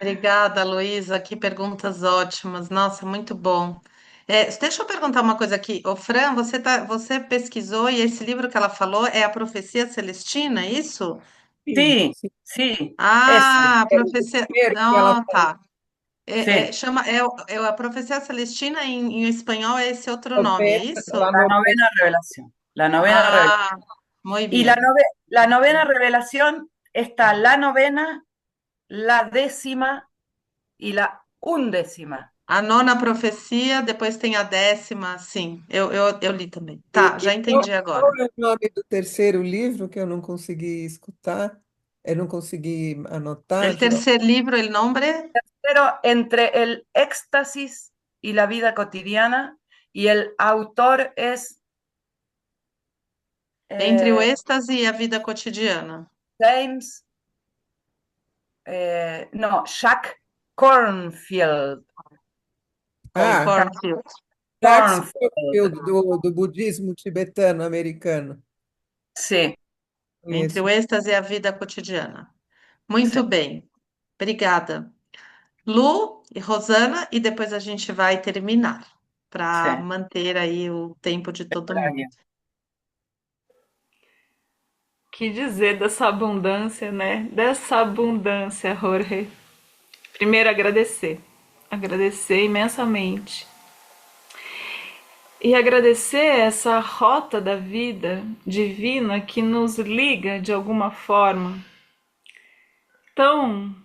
Obrigada, Luísa. Que perguntas ótimas. Nossa, muito bom. Deixa eu perguntar uma coisa aqui. Ô, Fran, você pesquisou e esse livro que ela falou é A Profecia Celestina, é isso? Sí, sim. sí, Ah, a Era o profecia. primeiro que ela Ah, tá. sí. A Profecia Celestina em espanhol é esse outro nome, é novena, isso? la La novena. novena revelación. La novena revelación. Ah, muito Y bem. la novena revelación está la novena, la 10ª y la 11ª. A nona profecia, depois tem a 10ª, sim, eu li também. Tá, já Qual entendi agora. é o nome do terceiro livro que eu não consegui escutar? Eu não consegui anotar, El tercer libro, el nombre, Pero entre el éxtasis y la vida cotidiana, y el autor es Entre o eh, êxtase e a vida cotidiana. James, no, Jack Cornfield. Ah, Cornfield. Jacques Cornfield, Cornfield, do budismo tibetano-americano. sí, Entre o Conheço. êxtase e a vida cotidiana. sí, Muito bem. Obrigada. Lu e Rosana, e depois a gente vai terminar, sí, para manter aí o tempo de todo está mundo. bien. Que dizer dessa abundância, né? Dessa abundância, Jorge. Primeiro, agradecer. Agradecer imensamente. E agradecer essa rota da vida divina que nos liga de alguma forma tão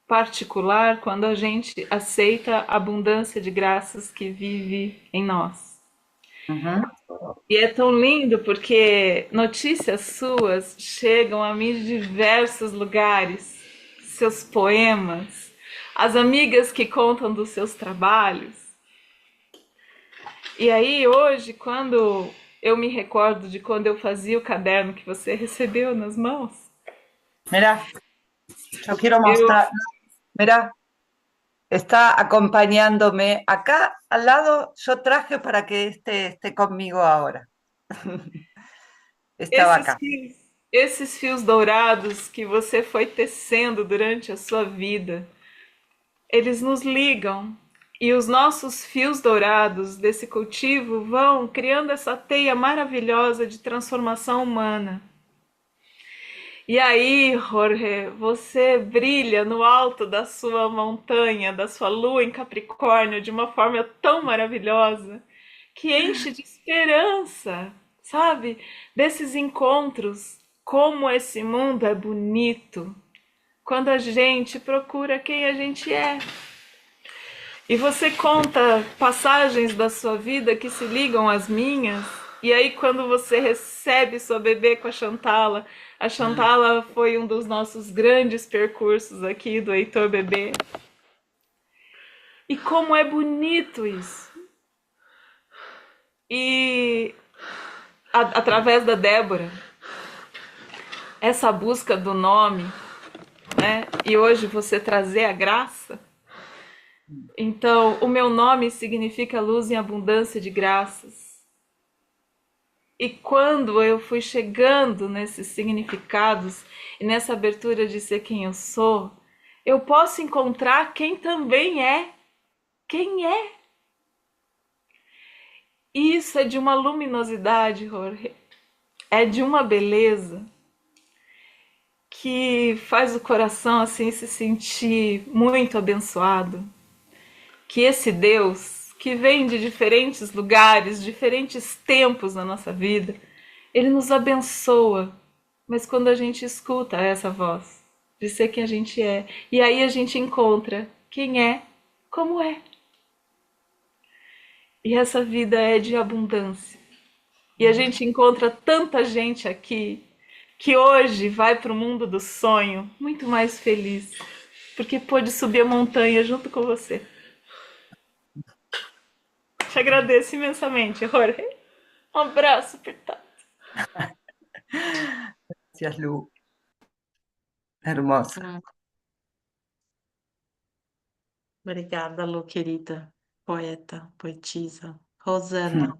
particular quando a gente aceita a abundância de graças que vive em nós. Ujú. E é tão lindo porque notícias suas chegam a mim de diversos lugares, seus poemas, as amigas que contam dos seus trabalhos. E aí hoje, quando eu me recordo de quando eu fazia o caderno que você recebeu nas mãos, Mira, yo quiero eu mostrar, mira, está acompañándome acá al lado, yo traje para que esté conmigo ahora. Estaba esses acá. fios, esses fios dourados que você foi tecendo durante a sua vida, eles nos ligam e os nossos fios dourados desse cultivo vão criando essa teia maravilhosa de transformação humana. E aí, Jorge, você brilha no alto da sua montanha, da sua lua em Capricórnio, de uma forma tão maravilhosa que enche de esperança, sabe? Desses encontros, como esse mundo é bonito quando a gente procura quem a gente é. E você conta passagens da sua vida que se ligam às minhas. E aí, quando você recebe sua bebê com a Chantala foi um dos nossos grandes percursos aqui do Heitor Bebê. E como é bonito isso. E através da Débora, essa busca do nome, né? E hoje você trazer a graça. Então, o meu nome significa luz em abundância de graças. E quando eu fui chegando nesses significados e nessa abertura de ser quem eu sou, eu posso encontrar quem também é. Quem é? E isso é de uma luminosidade, Jorge. É de uma beleza que faz o coração assim se sentir muito abençoado. Que esse Deus que vem de diferentes lugares, diferentes tempos na nossa vida, ele nos abençoa. Mas quando a gente escuta essa voz de ser quem a gente é, e aí a gente encontra quem é, como é. E essa vida é de abundância. E a gente encontra tanta gente aqui que hoje vai para o mundo do sonho muito mais feliz, porque pôde subir a montanha junto com você. Te agradeço imensamente, Jorge. Um abraço apertado. Gracias, Lu. Hermosa. Obrigada, Lu, querida. Poeta, poetisa. Rosana.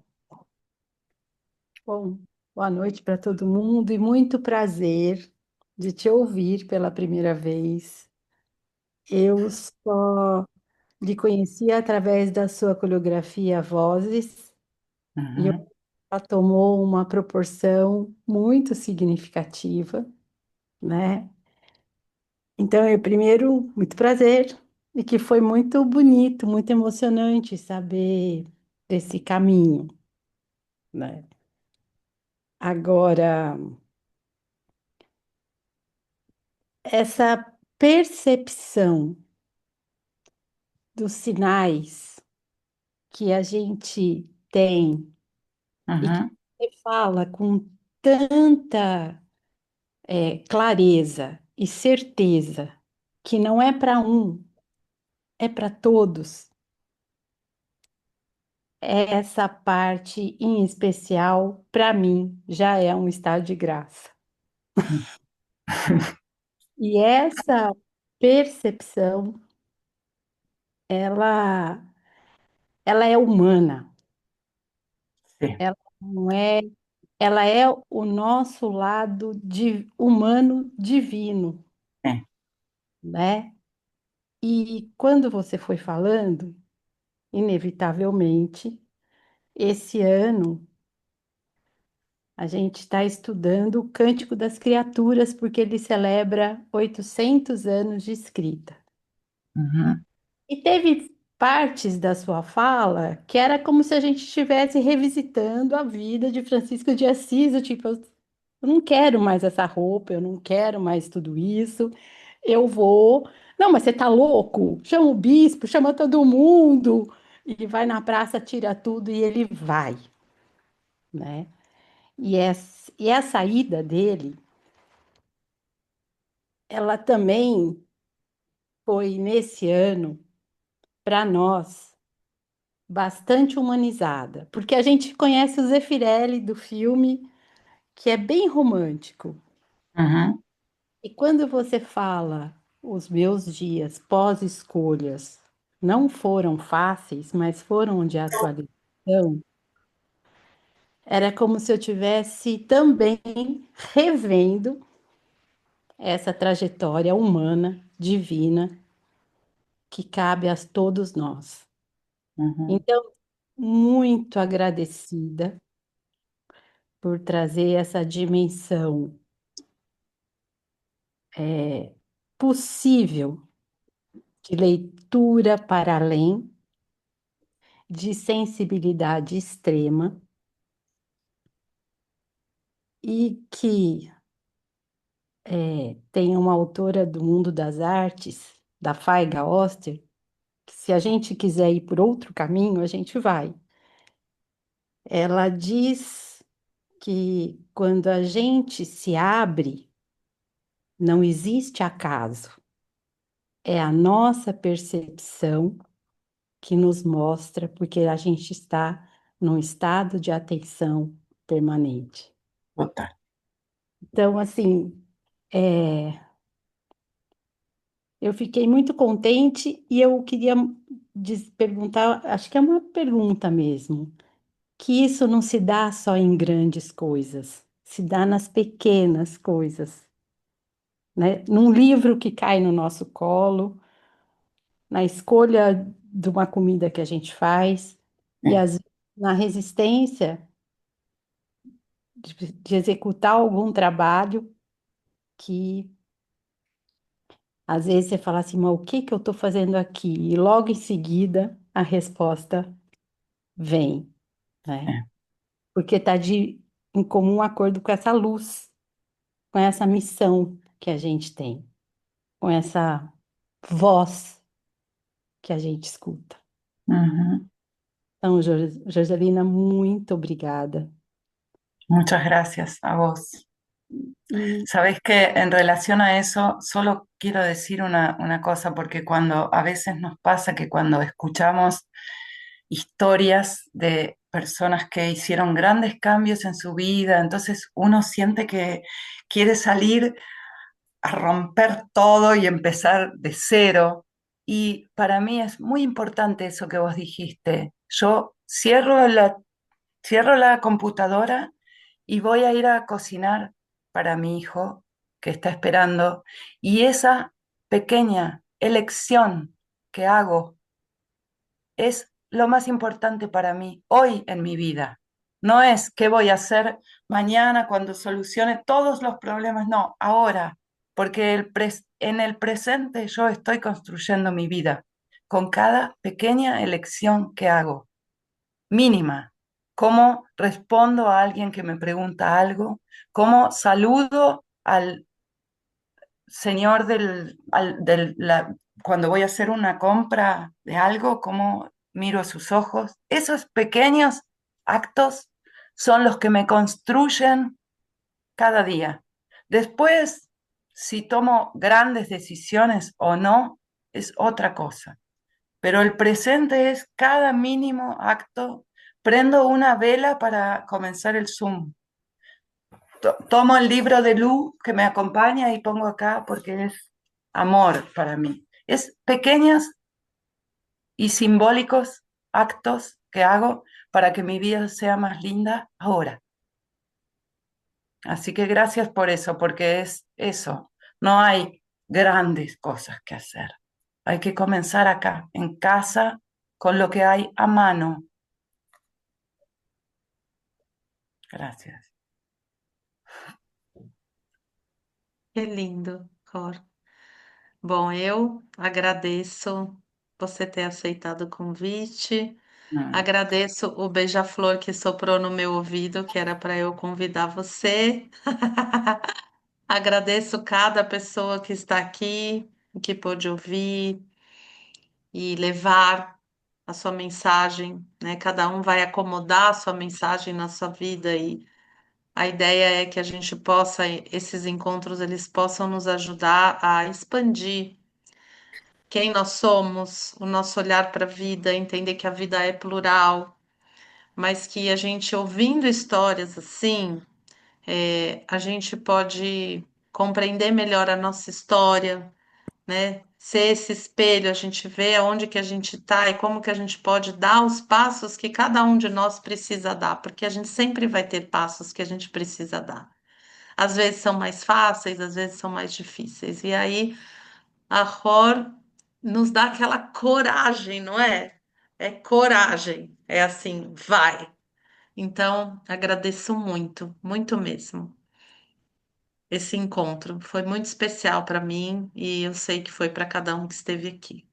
Bom, boa noite para todo mundo e muito prazer de te ouvir pela primeira vez. Eu só lhe conheci através da sua coreografia Vozes e Ujú. ela tomou uma proporção muito significativa, né? Então, eu primeiro, muito prazer e que foi muito bonito, muito emocionante saber desse caminho, né? Agora, essa percepção dos sinais que a gente tem e que Ujú. você fala com tanta clareza e certeza que não é para um, é para todos. Essa parte em especial, para mim, já é um estado de graça. E essa percepção, ela, ela é humana. Sí, Ela não é, ela é o nosso lado humano divino, sí. né? E quando você foi falando, inevitavelmente, esse ano a gente está estudando o Cântico das Criaturas, porque ele celebra 800 anos de escrita. Ujú. E teve partes da sua fala que era como se a gente estivesse revisitando a vida de Francisco de Assis, do tipo, eu não quero mais essa roupa, eu não quero mais tudo isso, eu vou. Não, mas você tá louco? Chama o bispo, chama todo mundo, e vai na praça, tira tudo e ele vai, né? E a saída dele, ela também foi nesse ano, para nós, bastante humanizada, porque a gente conhece o Zeffirelli do filme, que é bem romântico. Ujú. E quando você fala, os meus dias pós-escolhas não foram fáceis, mas foram de atualização, era como se eu tivesse também revendo essa trajetória humana, divina, que cabe a todos nós. Ujú. Então, muito agradecida por trazer essa dimensão possível de leitura para além, de sensibilidade extrema, e que tem uma autora do mundo das artes, da Faiga Oster, que se a gente quiser ir por outro caminho, a gente vai. Ela diz que quando a gente se abre, não existe acaso. É a nossa percepção que nos mostra, porque a gente está num estado de atenção permanente. Total. Então, assim, é, eu fiquei muito contente e eu queria perguntar, acho que é uma pergunta mesmo, que isso não se dá só em grandes coisas, se dá nas pequenas coisas, né? Num livro que cai no nosso colo, na escolha de uma comida que a gente faz, e Sí. na resistência de executar algum trabalho que às vezes você fala assim, mas o que que eu estou fazendo aqui? E logo em seguida a resposta vem, né? Sí. Porque está em comum acordo com essa luz, com essa missão que a gente tem, com essa voz que a gente escuta. Ujú. Então, Jorgelina, muito obrigada. Muchas gracias a vos. E Sabés que en relación a eso, solo quiero decir una cosa, porque cuando a veces nos pasa que cuando escuchamos historias de personas que hicieron grandes cambios en su vida, entonces uno siente que quiere salir a romper todo y empezar de cero. Y para mí es muy importante eso que vos dijiste. Yo cierro la computadora y voy a ir a cocinar para mi hijo que está esperando. Y esa pequeña elección que hago es lo más importante para mí hoy en mi vida. No es qué voy a hacer mañana cuando solucione todos los problemas, no, ahora, porque en el presente yo estoy construyendo mi vida con cada pequeña elección que hago, mínima. Cómo respondo a alguien que me pregunta algo, cómo saludo al señor cuando voy a hacer una compra de algo, cómo miro a sus ojos. Esos pequeños actos son los que me construyen cada día. Después, si tomo grandes decisiones o no, es otra cosa. Pero el presente es cada mínimo acto. Prendo una vela para comenzar el Zoom. Tomo el libro de Lu que me acompaña y pongo acá porque es amor para mí. Es pequeños y simbólicos actos que hago para que mi vida sea más linda ahora. Así que gracias por eso, porque es eso. No hay grandes cosas que hacer. Hay que comenzar acá, en casa, con lo que hay a mano. Gracias. Que lindo, Cor. Bom, eu agradeço você ter aceitado o convite. Mm. Agradeço o beija-flor que soprou no meu ouvido, que era para eu convidar você. Agradeço cada pessoa que está aqui, que pôde ouvir e levar a sua mensagem, né? Cada um vai acomodar a sua mensagem na sua vida e a ideia é que a gente possa, esses encontros, eles possam nos ajudar a expandir quem nós somos, o nosso olhar para a vida, entender que a vida é plural, mas que a gente ouvindo histórias assim, a gente pode compreender melhor a nossa história, né? Ser esse espelho, a gente vê aonde que a gente está e como que a gente pode dar os passos que cada um de nós precisa dar, porque a gente sempre vai ter passos que a gente precisa dar. Às vezes são mais fáceis, às vezes são mais difíceis. E aí a Ror nos dá aquela coragem, não é? É coragem, é assim, vai. Então, agradeço muito, muito mesmo. Esse encontro foi muito especial para mim e eu sei que foi para cada um que esteve aqui.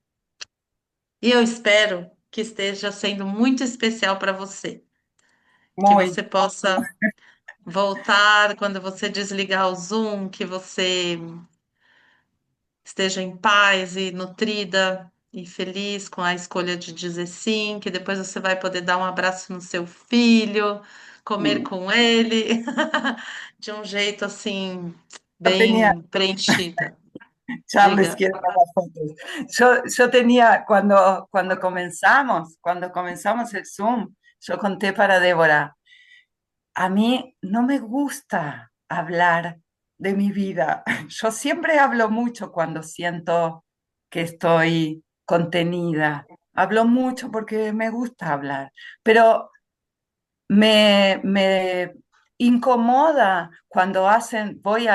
E eu espero que esteja sendo muito especial para você, que Muy. você possa voltar quando você desligar o Zoom, que você esteja em paz e nutrida e feliz com a escolha de dizer sim, que depois você vai poder dar um abraço no seu filho, comer Mm. com ele, de um jeito assim, Yo tenía, bem preenchida. Charles Diga. quiere las fotos. Yo tenía, cuando comenzamos el Zoom, yo conté para Débora, a mí no me gusta hablar de mi vida. Yo siempre hablo mucho cuando siento que estoy contenida. Hablo mucho porque me gusta hablar, pero me incomoda cuando voy a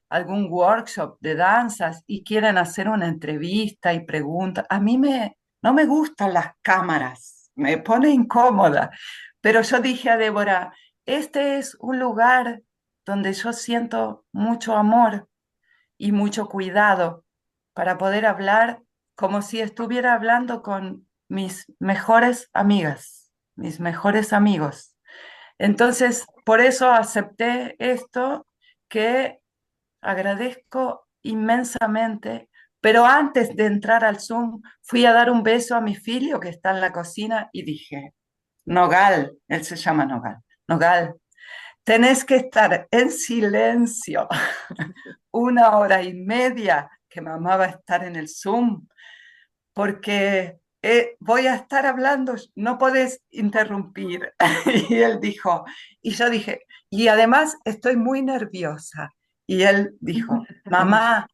algún workshop de danzas y quieren hacer una entrevista y preguntas. No me gustan las cámaras, me pone incómoda. Pero yo dije a Débora, este es un lugar donde yo siento mucho amor y mucho cuidado para poder hablar como si estuviera hablando con mis mejores amigas, mis mejores amigos. Entonces, por eso acepté esto que agradezco inmensamente, pero antes de entrar al Zoom fui a dar un beso a mi filho que está en la cocina y dije, Nogal, él se llama Nogal, Nogal, tenés que estar en silencio 1 hora y media que mamá va a estar en el Zoom, porque voy a estar hablando, no podés interrumpir. Y él dijo, y yo dije, y además estoy muy nerviosa. Y él dijo, mamá,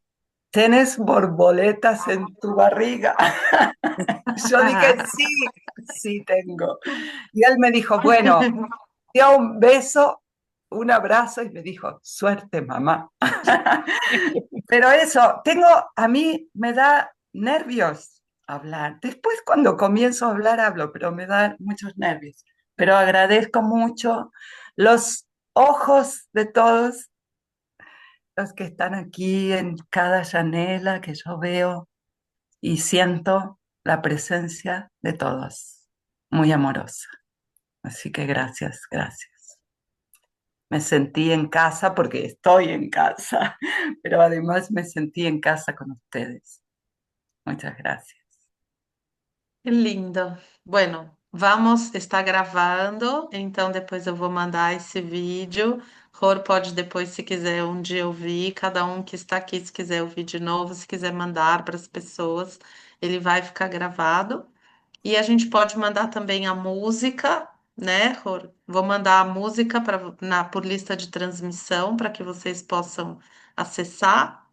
¿tienes borboletas en tu barriga? Yo dije, sí, sí tengo. Y él me dijo, bueno, dio un beso, un abrazo y me dijo, suerte, mamá. Pero eso, a mí me da nervios hablar. Después cuando comienzo a hablar hablo, pero me da muchos nervios. Pero agradezco mucho los ojos de todos los que están aquí en cada llanela que yo veo y siento la presencia de todos, muy amorosa. Así que gracias, gracias. Me sentí en casa porque estoy en casa, pero además me sentí en casa con ustedes. Muchas gracias. Que lindo. Bueno, vamos, está gravando, então depois eu vou mandar esse vídeo Ror pode depois, se quiser, um dia ouvir. Cada um que está aqui, se quiser ouvir de novo, se quiser mandar para as pessoas, ele vai ficar gravado. E a gente pode mandar também a música, né, Ror? Vou mandar a música por lista de transmissão para que vocês possam acessar.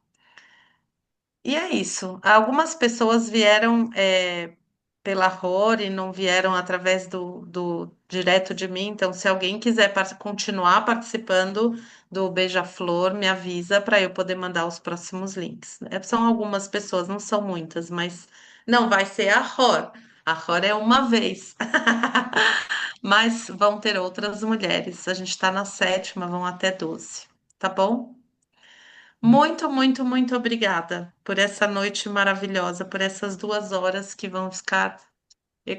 E é isso. Algumas pessoas vieram pela Ror e não vieram através do direto de mim. Então, se alguém quiser continuar participando do Beija-Flor, me avisa para eu poder mandar os próximos links. São algumas pessoas, não são muitas, mas não vai ser a Ror. A Ror é uma vez. Mas vão ter outras mulheres. A gente está na sétima, vão até 12. Tá bom? Muito, muito, muito obrigada por essa noite maravilhosa, por essas 2 horas que vão ficar